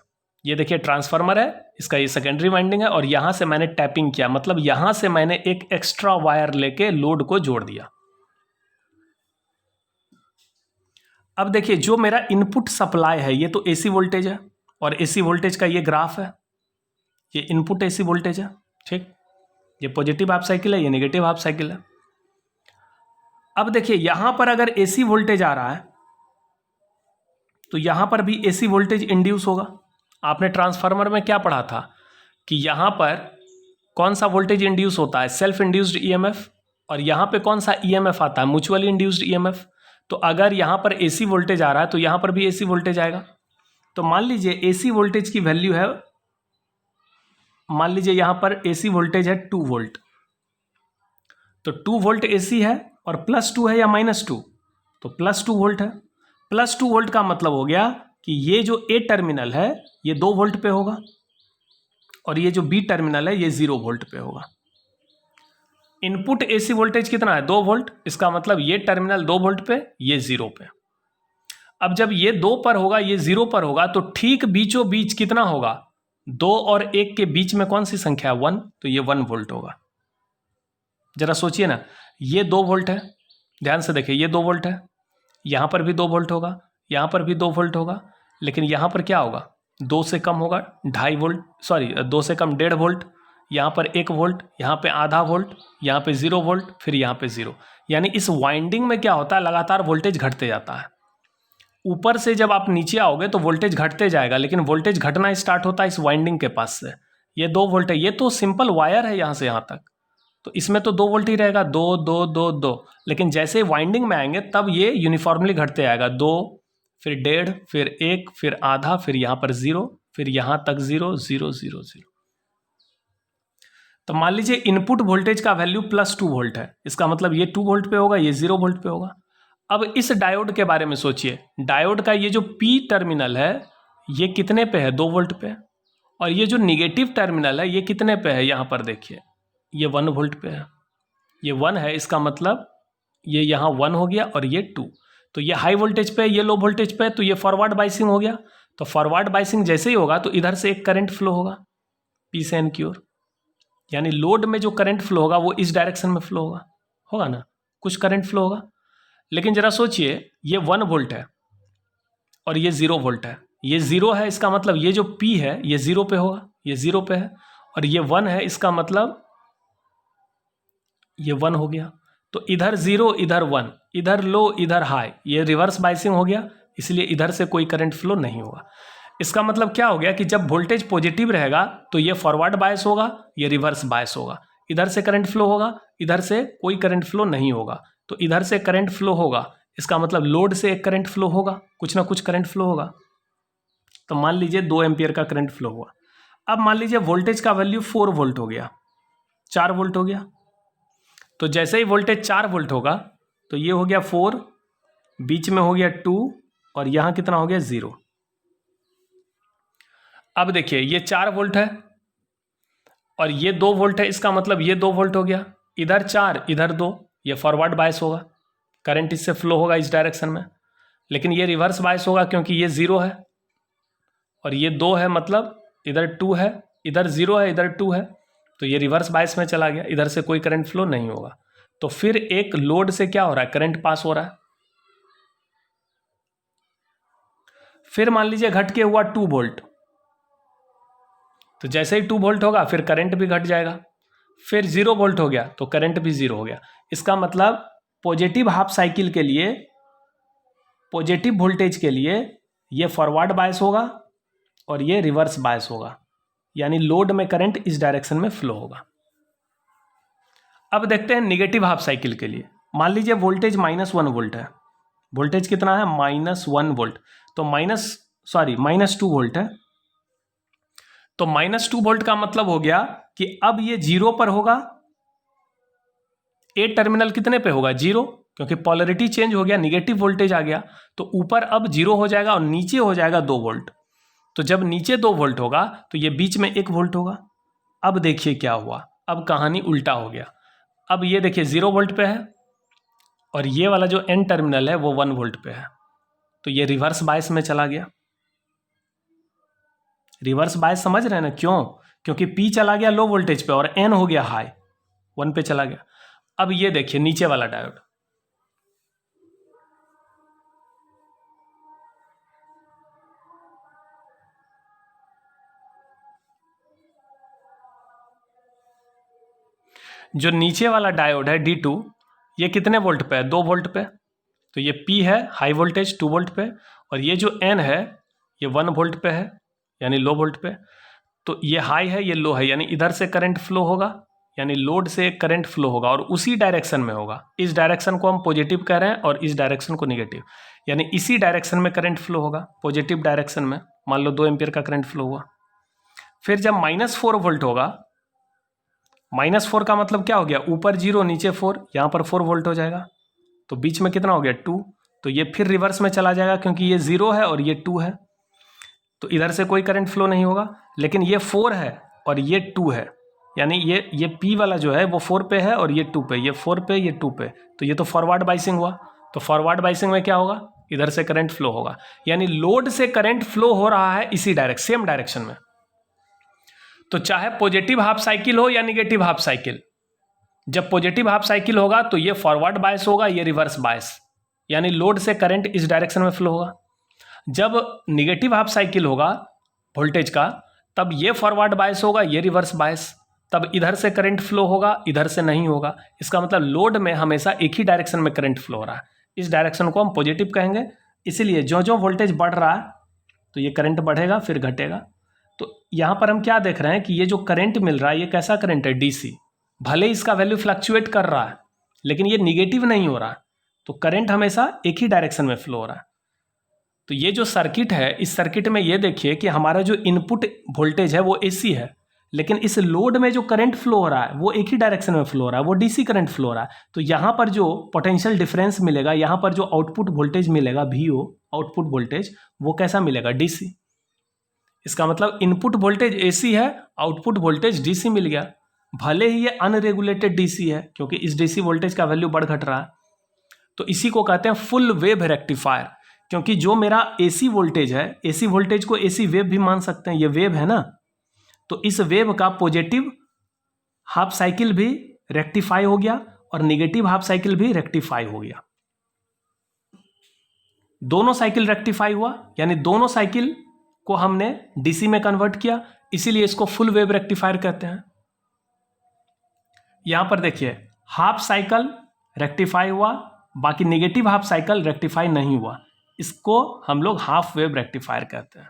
ये देखिए ट्रांसफार्मर है, इसका ये सेकेंडरी वाइंडिंग है और यहां से मैंने टैपिंग किया, मतलब यहां से मैंने एक एक्स्ट्रा वायर लेके लोड को जोड़ दिया। अब देखिए जो मेरा इनपुट सप्लाई है ये तो एसी वोल्टेज है और एसी वोल्टेज का ये ग्राफ है। ये इनपुट एसी वोल्टेज है, ठीक। ये पॉजिटिव हाफ साइकिल है, ये नेगेटिव हाफ साइकिल है। अब देखिए यहां पर अगर एसी वोल्टेज आ रहा है तो यहां पर भी एसी वोल्टेज इंड्यूस होगा। आपने ट्रांसफार्मर में क्या पढ़ा था कि यहां पर कौन सा वोल्टेज इंड्यूस होता है, सेल्फ इंड्यूस्ड ईएमएफ, और यहां पे कौन सा ईएमएफ आता है, म्यूचुअली इंड्यूस्ड ईएमएफ। तो अगर यहां पर एसी वोल्टेज आ रहा है तो यहां पर भी एसी वोल्टेज आएगा। तो मान लीजिए एसी वोल्टेज की वैल्यू है, मान लीजिए यहां पर एसी वोल्टेज है 2 वोल्ट। तो 2 वोल्ट एसी है और +2 है या -2, तो +2 वोल्ट है। +2 वोल्ट का मतलब हो गया कि ये जो ए टर्मिनल है ये 2 वोल्ट पे होगा और ये जो बी टर्मिनल है ये 0 वोल्ट पे होगा। इनपुट एसी वोल्टेज कितना है, 2 वोल्ट। इसका मतलब ये टर्मिनल 2 वोल्ट पे, ये 0 पे। अब जब ये 2 पर होगा, ये 0 पर होगा, तो ठीक बीचों बीच कितना होगा, 2 और 1 के बीच में कौन सी संख्या है, 1, तो ये 1 वोल्ट होगा। जरा सोचिए ना, ये 2 वोल्ट है, ध्यान से देखिए, ये 2 वोल्ट है, यहां पर भी 2 वोल्ट होगा, यहां पर भी 2 वोल्ट होगा, लेकिन यहां पर क्या होगा, 2 से कम होगा 2.5 वोल्ट, सॉरी 2 से कम 1.5 वोल्ट, यहाँ पर 1 वोल्ट, यहाँ पे आधा वोल्ट, यहाँ पे 0 वोल्ट, फिर यहाँ पे 0। यानी इस वाइंडिंग में क्या होता है, लगातार वोल्टेज घटते जाता है। ऊपर से जब आप नीचे आओगे तो वोल्टेज घटते जाएगा, लेकिन वोल्टेज घटना स्टार्ट होता है इस वाइंडिंग के पास से। ये 2 वोल्ट है, ये तो सिंपल वायर है यहाँ से यहाँ तक, तो इसमें तो 2 वोल्ट ही रहेगा, 2 2 2 2। लेकिन जैसे वाइंडिंग में आएंगे तब ये यूनिफॉर्मली घटते आएगा, 2, फिर 1.5, फिर 1, फिर आधा, फिर यहाँ पर 0, फिर यहाँ तक 0 0 0 0। तो मान लीजिए इनपुट वोल्टेज का वैल्यू +2 वोल्ट है, इसका मतलब ये 2 वोल्ट पे होगा, ये 0 वोल्ट पे होगा। अब इस डायोड के बारे में सोचिए, डायोड का ये जो पी टर्मिनल है ये कितने पे है, 2 वोल्ट पे, और ये जो निगेटिव टर्मिनल है ये कितने पे है, यहाँ पर देखिए ये 1 वोल्ट पे है, ये 1 है, इसका मतलब ये यहाँ 1 हो गया और ये 2। तो ये हाई वोल्टेज पे है, ये लो वोल्टेज पे है, तो ये फॉरवर्ड बाइसिंग हो गया। तो फॉरवर्ड बाइसिंग जैसे ही होगा तो इधर से एक करंट फ्लो होगा पी से एन की ओर, यानी लोड में जो करंट फ्लो होगा वो इस डायरेक्शन में फ्लो होगा, होगा ना, कुछ करंट फ्लो होगा। लेकिन जरा सोचिए, ये 1 वोल्ट है और ये 0 वोल्ट है, ये 0 है, इसका मतलब ये जो P है ये 0 पे होगा, ये 0 पे है, और ये 1 है, इसका मतलब ये 1 हो गया। तो इधर 0 इधर 1, इधर लो इधर हाई, ये रिवर्स बाइसिंग हो गया, इसलिए इधर से कोई करंट फ्लो नहीं होगा। इसका मतलब क्या हो गया कि जब वोल्टेज पॉजिटिव रहेगा तो ये फॉरवर्ड बायस होगा, ये रिवर्स बायस होगा, इधर से करंट फ्लो होगा, इधर से कोई करंट फ्लो नहीं होगा। तो इधर से करंट फ्लो होगा, इसका मतलब लोड से एक करंट फ्लो होगा, कुछ ना कुछ करंट फ्लो होगा। तो मान लीजिए 2 एम्पियर का करंट फ्लो हुआ। अब मान लीजिए वोल्टेज का वैल्यू 4 वोल्ट हो गया, 4 वोल्ट हो गया। तो जैसे ही वोल्टेज 4 वोल्ट होगा तो ये हो गया 4, बीच में हो गया 2, और यहां कितना हो गया 0। अब देखिए ये 4 वोल्ट है और ये 2 वोल्ट है, इसका मतलब ये 2 वोल्ट हो गया, इधर 4 इधर 2, ये फॉरवर्ड बायस होगा, करंट इससे फ्लो होगा इस डायरेक्शन में। लेकिन ये रिवर्स बायस होगा क्योंकि ये 0 है और ये 2 है, मतलब इधर 2 है, इधर 0 है, इधर 2 है, तो ये रिवर्स बायस में चला गया, इधर से कोई करंट फ्लो नहीं होगा। तो फिर एक लोड से क्या हो रहा है, करंट पास हो रहा है। फिर मान लीजिए घट के हुआ 2 वोल्ट, तो जैसे ही 2 वोल्ट होगा फिर करंट भी घट जाएगा, फिर 0 वोल्ट हो गया तो करंट भी 0 हो गया। इसका मतलब पॉजिटिव हाफ साइकिल के लिए, पॉजिटिव वोल्टेज के लिए ये फॉरवर्ड बायस होगा और ये रिवर्स बायस होगा, यानी लोड में करंट इस डायरेक्शन में फ्लो होगा। अब देखते हैं निगेटिव हाफ साइकिल के लिए। मान लीजिए वोल्टेज -1 वोल्ट है, वोल्टेज कितना है, -1 वोल्ट, तो -2 वोल्ट है। तो -2 वोल्ट का मतलब हो गया कि अब ये 0 पर होगा, ए टर्मिनल कितने पे होगा, 0, क्योंकि पॉलरिटी चेंज हो गया, निगेटिव वोल्टेज आ गया, तो ऊपर अब 0 हो जाएगा और नीचे हो जाएगा 2 वोल्ट। तो जब नीचे 2 वोल्ट होगा तो ये बीच में 1 वोल्ट होगा। अब देखिए क्या हुआ, अब कहानी उल्टा हो गया। अब ये देखिए 0 वोल्ट पे है और ये वाला जो एन टर्मिनल है वो 1 वोल्ट पे है, तो ये रिवर्स बायस में चला गया। रिवर्स बायस समझ रहे हैं ना, क्यों, क्योंकि पी चला गया लो वोल्टेज पे और एन हो गया हाई, 1 पे चला गया। अब ये देखिए नीचे वाला डायोड, जो नीचे वाला डायोड है D2, ये कितने वोल्ट पे है? 2 वोल्ट पे। तो ये P है हाई वोल्टेज 2 वोल्ट पे, और ये जो N है ये 1 वोल्ट पे है, यानी लो वोल्ट पे। तो ये हाई है ये लो है, यानी इधर से करंट फ्लो होगा, यानी लोड से करंट फ्लो होगा और उसी डायरेक्शन में होगा। इस डायरेक्शन को हम पॉजिटिव कह रहे हैं और इस डायरेक्शन को निगेटिव, यानी इसी डायरेक्शन में करंट फ्लो होगा, पॉजिटिव डायरेक्शन में। मान लो 2 एम्पियर का करंट फ्लो हुआ। फिर जब -4 वोल्ट होगा, -4 का मतलब क्या हो गया? ऊपर 0 नीचे 4, यहाँ पर 4 वोल्ट हो जाएगा, तो बीच में कितना हो गया? 2। तो ये फिर रिवर्स में चला जाएगा क्योंकि ये 0 है और ये 2 है, तो इधर से कोई करंट फ्लो नहीं होगा। लेकिन ये 4 है और ये 2 है, यानी ये P वाला जो है वो 4 पे है और ये 2 पे, ये 4 पे ये 2 पे, तो ये तो फॉरवर्ड बाइसिंग हुआ। तो फॉरवर्ड बाइसिंग में क्या होगा? इधर से करंट फ्लो होगा, यानी लोड से करंट फ्लो हो रहा है इसी सेम डायरेक्शन में। तो चाहे पॉजिटिव हाफ साइकिल हो या निगेटिव हाफ साइकिल, जब पॉजिटिव हाफ साइकिल होगा तो ये फॉरवर्ड बायस होगा, ये रिवर्स बायस, यानी लोड से करंट इस डायरेक्शन में फ्लो होगा। जब निगेटिव हाफ साइकिल होगा वोल्टेज का, तब ये फॉरवर्ड बायस होगा, ये रिवर्स बायस, तब इधर से करंट फ्लो होगा, इधर से नहीं होगा। इसका मतलब लोड में हमेशा एक ही डायरेक्शन में करंट फ्लो हो रहा है, इस डायरेक्शन को हम पॉजिटिव कहेंगे। इसीलिए जो जो वोल्टेज बढ़ रहा है तो ये करंट बढ़ेगा फिर घटेगा। तो यहाँ पर हम क्या देख रहे हैं कि ये जो करंट मिल रहा है ये कैसा करंट है? DC। भले इसका वैल्यू फ्लक्चुएट कर रहा है लेकिन ये निगेटिव नहीं हो रहा, तो करंट हमेशा एक ही डायरेक्शन में फ्लो हो रहा है। तो ये जो सर्किट है, इस सर्किट में ये देखिए कि हमारा जो इनपुट वोल्टेज है वो AC है, लेकिन इस लोड में जो करंट फ्लो हो रहा है वो एक ही डायरेक्शन में फ्लो हो रहा है, वो DC करंट फ्लो हो रहा है। तो यहाँ पर जो पोटेंशियल डिफरेंस मिलेगा, यहाँ पर जो आउटपुट वोल्टेज मिलेगा VO, आउटपुट वोल्टेज, वो कैसा मिलेगा? DC। इसका मतलब इनपुट वोल्टेज AC है, आउटपुट वोल्टेज DC मिल गया। भले ही ये अनरेगुलेटेड DC है क्योंकि इस DC वोल्टेज का वैल्यू बढ़ घट रहा है, तो इसी को कहते हैं फुल वेव रेक्टिफायर। क्योंकि जो मेरा AC वोल्टेज है, AC वोल्टेज को AC वेव भी मान सकते हैं, ये वेव है ना, तो इस वेव का पॉजिटिव हाफ साइकिल भी रेक्टिफाई हो गया और निगेटिव हाफ साइकिल भी रेक्टिफाई हो गया। दोनों साइकिल रेक्टिफाई हुआ, यानी दोनों साइकिल को हमने DC में कन्वर्ट किया, इसीलिए इसको फुल वेव रेक्टिफायर कहते हैं। यहां पर देखिए हाफ साइकिल रेक्टिफाई हुआ, बाकी निगेटिव हाफ साइकिल रेक्टिफाई नहीं हुआ, इसको हम लोग हाफ वेव रेक्टिफायर कहते हैं।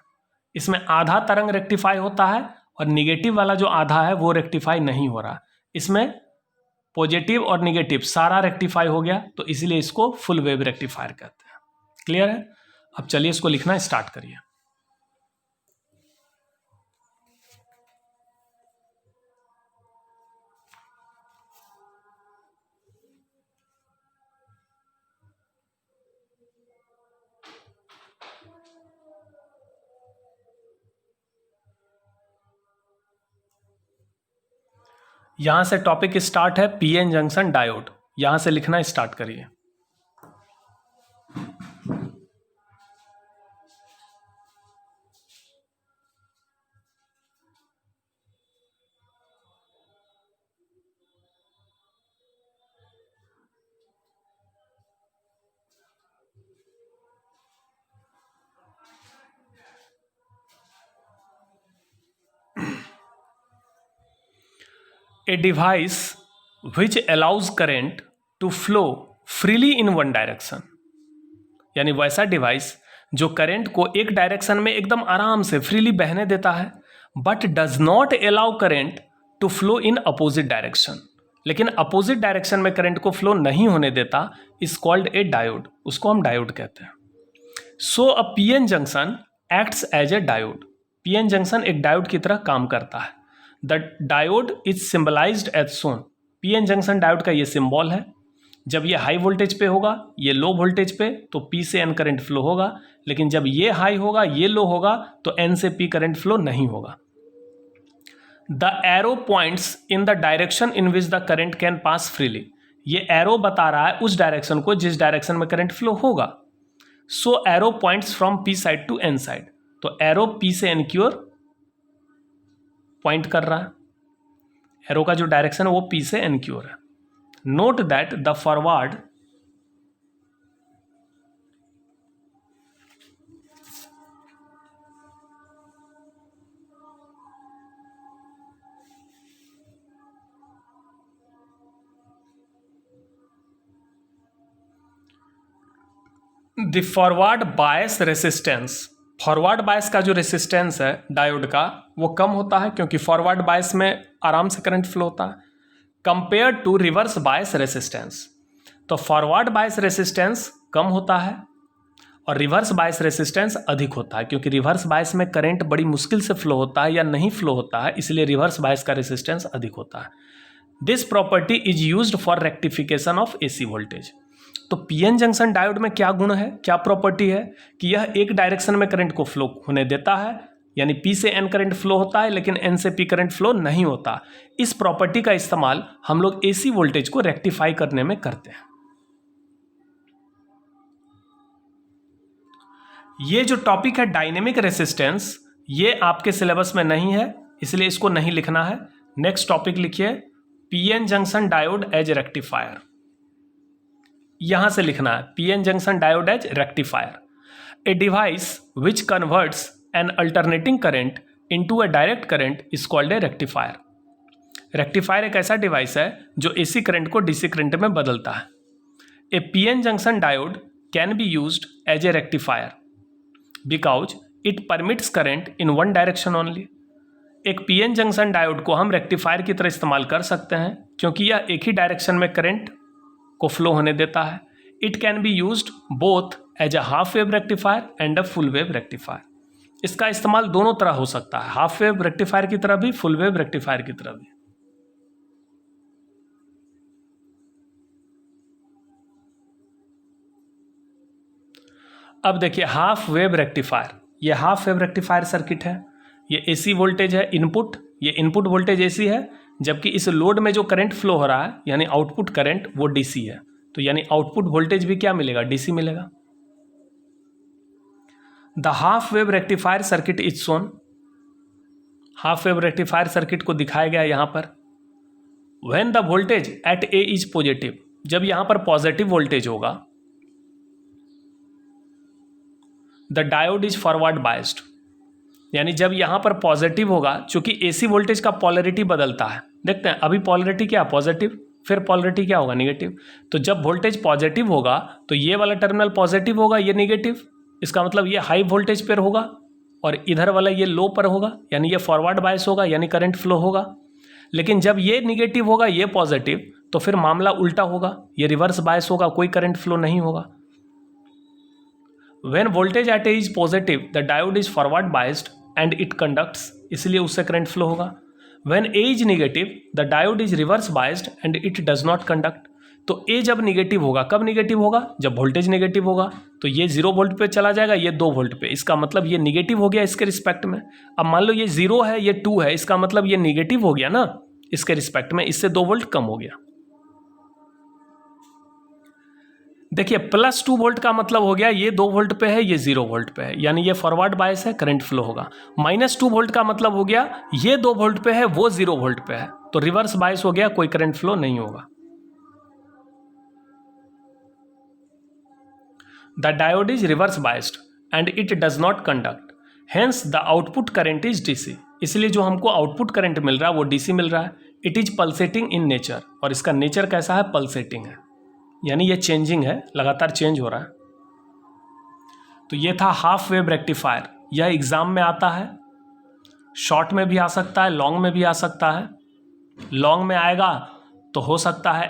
इसमें आधा तरंग रेक्टिफाई होता है और निगेटिव वाला जो आधा है वो रेक्टिफाई नहीं हो रहा। इसमें पॉजिटिव और निगेटिव सारा रेक्टिफाई हो गया, तो इसलिए इसको फुल वेव रेक्टिफायर कहते हैं। क्लियर है? अब चलिए इसको लिखना स्टार्ट करिए। यहां से टॉपिक स्टार्ट है PN जंक्शन डायोड, यहां से लिखना स्टार्ट करिए। A device which allows current to flow freely in one direction, यानी वैसा डिवाइस जो करंट को एक डायरेक्शन में एकदम आराम से फ्रीली बहने देता है, but does not allow current to flow in opposite direction, लेकिन अपोजिट डायरेक्शन में करंट को फ्लो नहीं होने देता, इज कॉल्ड ए डायोड, उसको हम डायोड कहते हैं। So a PN junction acts as a diode, PN junction एक डायोड की तरह काम करता है। The diode is symbolized as shown, PN junction diode का ये सिंबल है। जब ये हाई वोल्टेज पे होगा, ये लो वोल्टेज पे, तो P से N करंट फ्लो होगा, लेकिन जब ये हाई होगा ये लो होगा तो N से P करंट फ्लो नहीं होगा। The arrow points in the direction in which the current can pass freely, ये एरो बता रहा है उस डायरेक्शन को जिस डायरेक्शन में करंट फ्लो होगा। So arrow points from P side to N side, तो एरो P से N की ओर पॉइंट कर रहा है, एरो का जो डायरेक्शन है वो P से N की ओर है। Note that the forward the forward bias resistance, forward bias का जो रेसिस्टेंस है डायोड का वो कम होता है, क्योंकि फॉरवर्ड बायस में आराम से करंट फ्लो होता है, compare to reverse bias resistance. तो फॉरवर्ड बायस रेसिस्टेंस कम होता है और रिवर्स बायस रेसिस्टेंस अधिक होता है, क्योंकि रिवर्स बायस में करंट बड़ी मुश्किल से फ्लो होता है या नहीं फ्लो होता है, इसलिए रिवर्स बायस का रेसिस्टेंस अधिक होता है। This property is used for rectification of AC voltage. तो पीएन जंक्शन डायोड में क्या गुण है, क्या प्रॉपर्टी है कि यह एक डायरेक्शन में करंट को फ्लो होने देता है, यानी पी से एन करंट फ्लो होता है लेकिन एन से पी करंट फ्लो नहीं होता। इस प्रॉपर्टी का इस्तेमाल हम लोग एसी वोल्टेज को रेक्टिफाई करने में करते हैं। ये जो टॉपिक है डायनेमिक रेसिस्टेंस, ये आपके सिलेबस में नहीं है, इसलिए इसको नहीं लिखना है। नेक्स्ट टॉपिक लिखिए PN junction diode as rectifier. यहां से लिखना है PN junction diode as rectifier. A device which converts an alternating current into a direct current is called a rectifier. Rectifier एक ऐसा डिवाइस है जो एसी करंट को डीसी करंट में बदलता है। A PN junction diode can be used as a rectifier because it permits current in one direction only. एक पीएन जंक्शन डायोड को हम रेक्टिफायर की तरह इस्तेमाल कर सकते हैं क्योंकि यह एक ही डायरेक्शन में करंट को फ्लो होने देता है। It can be used both as a half wave rectifier and a full wave rectifier. इसका इस्तेमाल दोनों तरह हो सकता है, हाफ वेव रेक्टिफायर की तरह भी, फुल वेव रेक्टिफायर की तरह भी। अब देखिए हाफ वेव रेक्टिफायर, ये हाफ वेव रेक्टिफायर सर्किट है। ये एसी वोल्टेज है इनपुट, ये इनपुट वोल्टेज एसी है, जबकि इस लोड में जो करंट फ्लो हो रहा है यानी आउटपुट करंट वो डीसी है। तो यानी आउटपुट वोल्टेज भी क्या मिलेगा, डीसी मिलेगा। The half wave rectifier circuit is shown. Half wave rectifier circuit को दिखाया गया यहां पर। When the voltage at A is positive, जब यहां पर पॉजिटिव वोल्टेज होगा, the diode is forward biased, यानी जब यहां पर पॉजिटिव होगा, चूंकि एसी वोल्टेज का पॉलरिटी बदलता है। देखते हैं अभी पॉलरिटी क्या, पॉजिटिव, फिर पॉलरिटी क्या होगा, निगेटिव। तो जब वोल्टेज पॉजिटिव होगा तो ये वाला टर्मिनल पॉजिटिव होगा, ये निगेटिव, इसका मतलब ये हाई वोल्टेज पर होगा, और इधर वाला ये लो पर होगा, यानी ये फॉरवर्ड बायस होगा, यानी करंट फ्लो होगा। लेकिन जब ये निगेटिव होगा, ये पॉजिटिव, तो फिर मामला उल्टा होगा, ये रिवर्स बायस होगा, कोई करंट फ्लो नहीं होगा। When voltage at A is positive, the diode is forward biased and it conducts, इसलिए उससे करंट फ्लो होगा। When A is negative, the diode is reverse biased and it does not conduct। तो A जब निगेटिव होगा, कब निगेटिव होगा, जब वोल्टेज निगेटिव होगा, तो ये 0 वोल्ट पे चला जाएगा, ये 2 वोल्ट पे, इसका मतलब ये निगेटिव हो गया इसके रिस्पेक्ट में। अब मान लो ये 0 है, ये 2 है, इसका मतलब ये निगेटिव हो गया ना इसके रिस्पेक्ट में, इससे 2 वोल्ट कम हो गया। देखिए +2 वोल्ट का मतलब हो गया ये 2 वोल्ट पे है, ये 0 वोल्ट पे है, यानी ये फॉरवर्ड बायस है, करंट फ्लो होगा। -2 वोल्ट का मतलब हो गया ये 2 वोल्ट पे है, वो 0 वोल्ट पे है, तो रिवर्स बायस हो गया, कोई करंट फ्लो नहीं होगा। The diode is reverse biased and it does not conduct, hence the output current is DC. इसलिए जो हमको आउटपुट करंट मिल रहा है वो डीसी मिल रहा है। It is pulsating in nature, और इसका नेचर कैसा है, पल्सेटिंग है, यानी ये चेंजिंग है, लगातार चेंज हो रहा है। तो ये था हाफ वेव रेक्टिफायर। यह एग्जाम में आता है, शॉर्ट में भी आ सकता है, लॉन्ग में भी आ सकता है। लॉन्ग में आएगा तो हो सकता है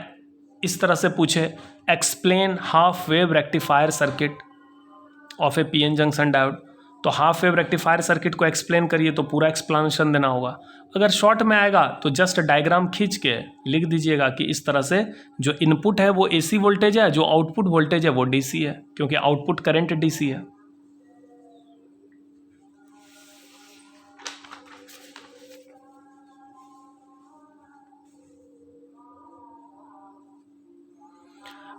इस तरह से पूछे, explain half wave rectifier circuit of A PN junction diode. तो हाफ वेव रेक्टिफायर सर्किट को एक्सप्लेन करिए, तो पूरा एक्सप्लेनेशन देना होगा। अगर शॉर्ट में आएगा तो जस्ट डायग्राम खींच के लिख दीजिएगा कि इस तरह से जो इनपुट है वो एसी वोल्टेज है, जो आउटपुट वोल्टेज है वो डीसी है, क्योंकि आउटपुट करंट डीसी है।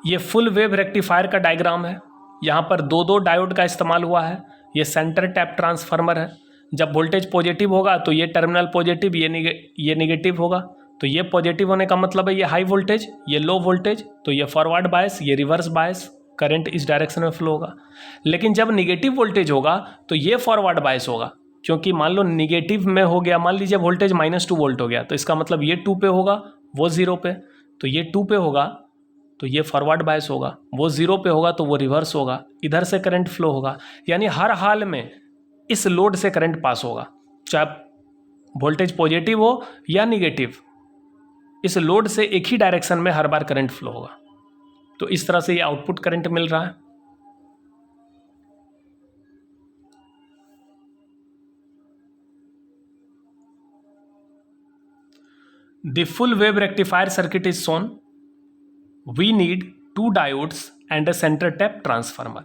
ये फुल वेव रेक्टिफायर का डायग्राम है। यहाँ पर 2 डायोड का इस्तेमाल हुआ है। ये सेंटर टैप ट्रांसफार्मर है। जब वोल्टेज पॉजिटिव होगा तो ये टर्मिनल पॉजिटिव, ये निगेटिव होगा, तो ये पॉजिटिव होने का मतलब है ये हाई वोल्टेज, ये लो वोल्टेज, तो ये फॉरवर्ड बायस, ये रिवर्स बायस, करंट इस डायरेक्शन में फ्लो होगा। लेकिन जब निगेटिव वोल्टेज होगा तो ये फॉरवर्ड बायस होगा, क्योंकि मान लो निगेटिव में हो गया, मान लीजिए वोल्टेज -2 वोल्ट हो गया, तो इसका मतलब ये 2 पे होगा, वो 0 पे, तो ये 2 पे होगा, तो ये फॉरवर्ड बायस होगा, वो ज़ीरो पे होगा तो वो रिवर्स होगा, इधर से करंट फ्लो होगा। यानी हर हाल में इस लोड से करंट पास होगा, चाहे वोल्टेज पॉजिटिव हो या निगेटिव, इस लोड से एक ही डायरेक्शन में हर बार करंट फ्लो होगा। तो इस तरह से ये आउटपुट करंट मिल रहा है। The full wave rectifier circuit is shown. We need 2 diodes and a center tap transformer.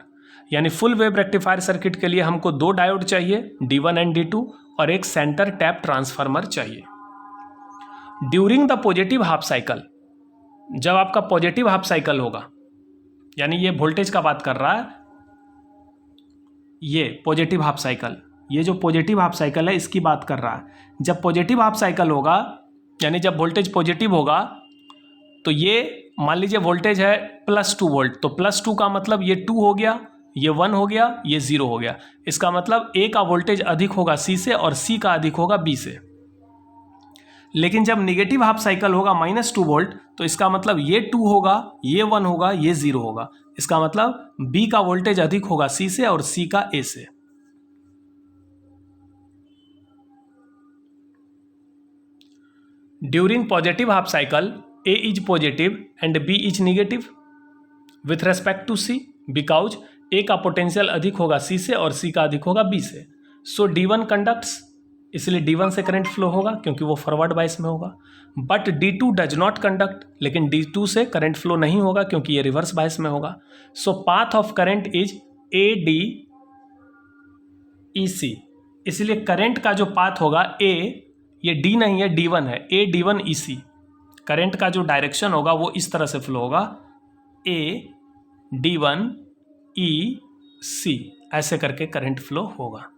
यानी फुल वेव रेक्टिफायर सर्किट के लिए हमको 2 डायोड चाहिए, D1 एंड D2, और एक सेंटर टैप ट्रांसफार्मर चाहिए। During the positive half cycle, जब आपका पॉजिटिव हाफ साइकिल होगा, यानी ये वोल्टेज का बात कर रहा है, ये पॉजिटिव हाफ साइकिल, ये जो पॉजिटिव हाफ साइकिल है इसकी बात कर रहा है। जब पॉजिटिव हाफ साइकिल होगा, यानी जब वोल्टेज पॉजिटिव होगा, तो ये मान लीजिए वोल्टेज है +2 वोल्ट, तो +2 का मतलब ये 2 हो गया, ये 1 हो गया, ये 0 हो गया। इसका मतलब A का वोल्टेज अधिक होगा C से और C का अधिक होगा B से। लेकिन जब निगेटिव हाफ साइकिल होगा -2 वोल्ट, तो इसका मतलब ये 2 होगा, ये 1 होगा, ये 0 होगा। इसका मतलब B का वोल्टेज अधिक होगा C से और C का A से। During positive half cycle, A is positive and B is negative with respect to C, because A का पोटेंशियल अधिक होगा C से और C का अधिक होगा B से। सो D1 कंडक्ट्स, इसलिए D1 से करंट फ्लो होगा क्योंकि वो फॉरवर्ड बायस में होगा। But D2 does not conduct, लेकिन D2 से करंट फ्लो नहीं होगा क्योंकि ये रिवर्स बायस में होगा। So path of current is ADEC, इसलिए करंट का जो पाथ होगा A, ये D नहीं है, D1 है, AD1EC। करंट का जो डायरेक्शन होगा वो इस तरह से फ्लो होगा, AD1EC, ऐसे करके करंट फ्लो होगा।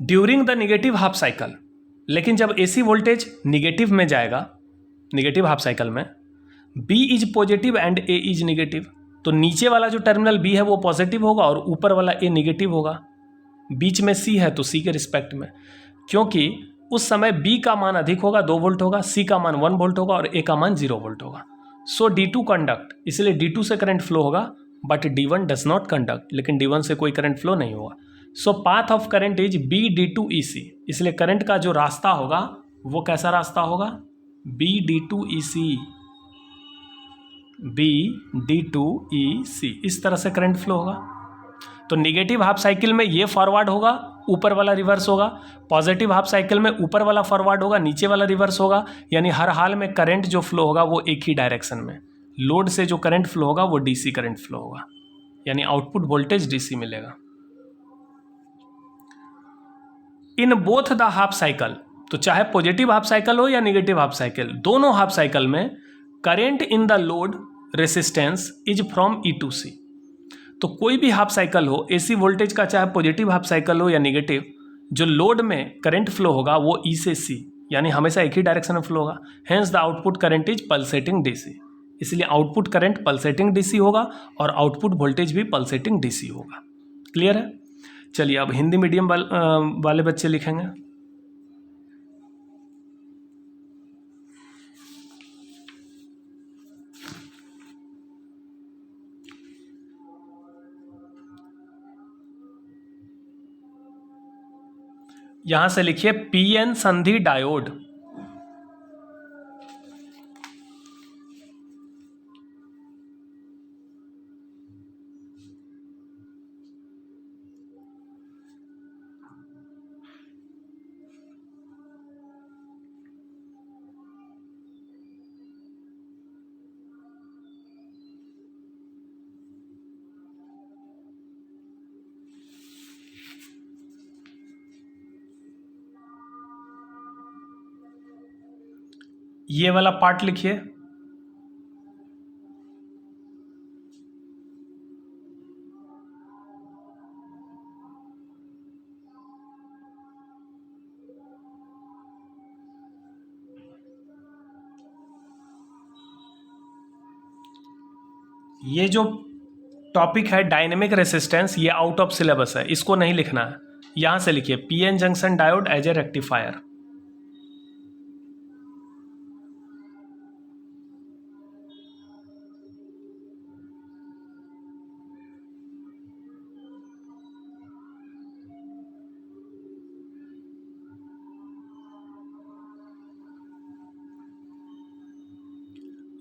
During the negative half cycle, लेकिन जब AC वोल्टेज निगेटिव में जाएगा, निगेटिव हाफ साइकिल में, B is positive and A is negative, तो नीचे वाला जो टर्मिनल B है वो पॉजिटिव होगा और ऊपर वाला A निगेटिव होगा। बीच में C है तो C के रिस्पेक्ट में, क्योंकि उस समय B का मान अधिक होगा, 2 वोल्ट होगा, C का मान 1 वोल्ट होगा और A का मान 0 वोल्ट होगा। सो D2 कंडक्ट, इसलिए D2 से करंट फ्लो होगा, but D1 does not conduct, लेकिन D1 से कोई करंट फ्लो नहीं होगा। So path of current is BD2EC, इसलिए करंट का जो रास्ता होगा वो कैसा रास्ता होगा, BD2EC, BD2EC, इस तरह से करंट फ्लो होगा। तो निगेटिव हाफ साइकिल में ये फॉरवर्ड होगा, ऊपर वाला रिवर्स होगा। पॉजिटिव हाफ साइकिल में ऊपर वाला फॉरवर्ड होगा, नीचे वाला रिवर्स होगा। यानी हर हाल में करंट जो फ्लो होगा वो एक ही डायरेक्शन में, लोड से जो करंट फ्लो होगा वो DC करंट फ्लो होगा, यानी आउटपुट वोल्टेज DC मिलेगा। In both the half cycle, तो चाहे पॉजिटिव हाफ साइकिल हो या निगेटिव हाफ साइकिल, दोनों हाफ साइकिल में current in the load resistance is from E to C। तो कोई भी हाफ साइकिल हो, AC वोल्टेज का चाहे पॉजिटिव हाफ साइकिल हो या निगेटिव, जो लोड में करंट फ्लो होगा वो E से C, यानी हमेशा एक ही डायरेक्शन में फ्लो होगा। Hence the output current is pulsating DC, इसलिए आउटपुट करंट पल्सेटिंग DC होगा और आउटपुट वोल्टेज भी पल्सेटिंग DC होगा। क्लियर है? चलिए अब हिंदी मीडियम वाले बच्चे लिखेंगे। यहां से लिखिए PN संधि डायोड। ये वाला पार्ट लिखिए। ये जो टॉपिक है डायनेमिक रेसिस्टेंस, ये आउट ऑफ सिलेबस है, इसको नहीं लिखना है। यहां से लिखिए PN junction diode as a rectifier.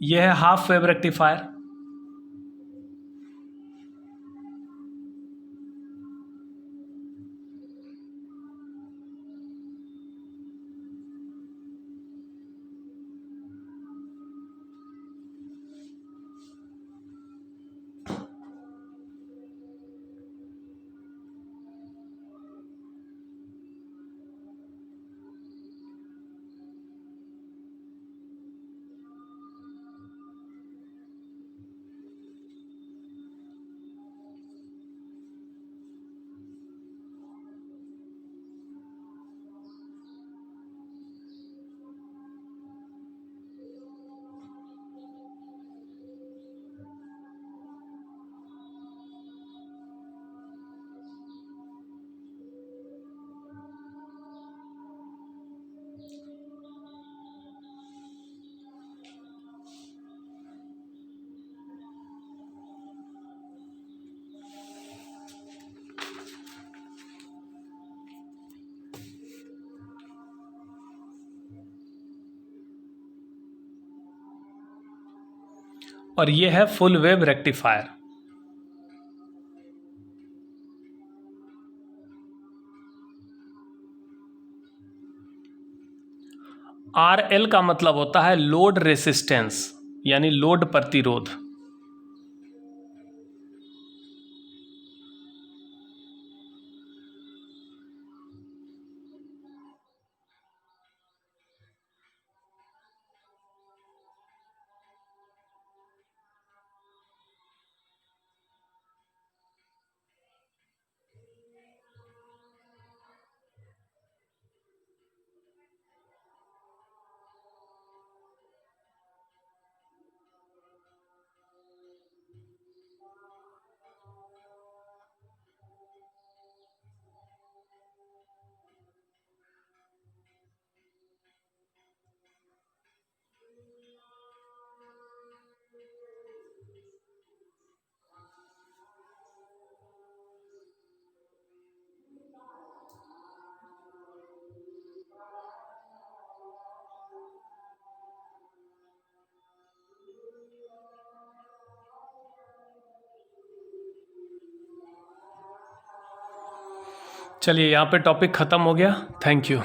यह है हाफ वेव रेक्टिफायर। और ये है full wave rectifier. R L का मतलब होता है लोड रेसिस्टेंस, यानी लोड प्रतिरोध। चलिए यहाँ पे टॉपिक ख़त्म हो गया। Thank you.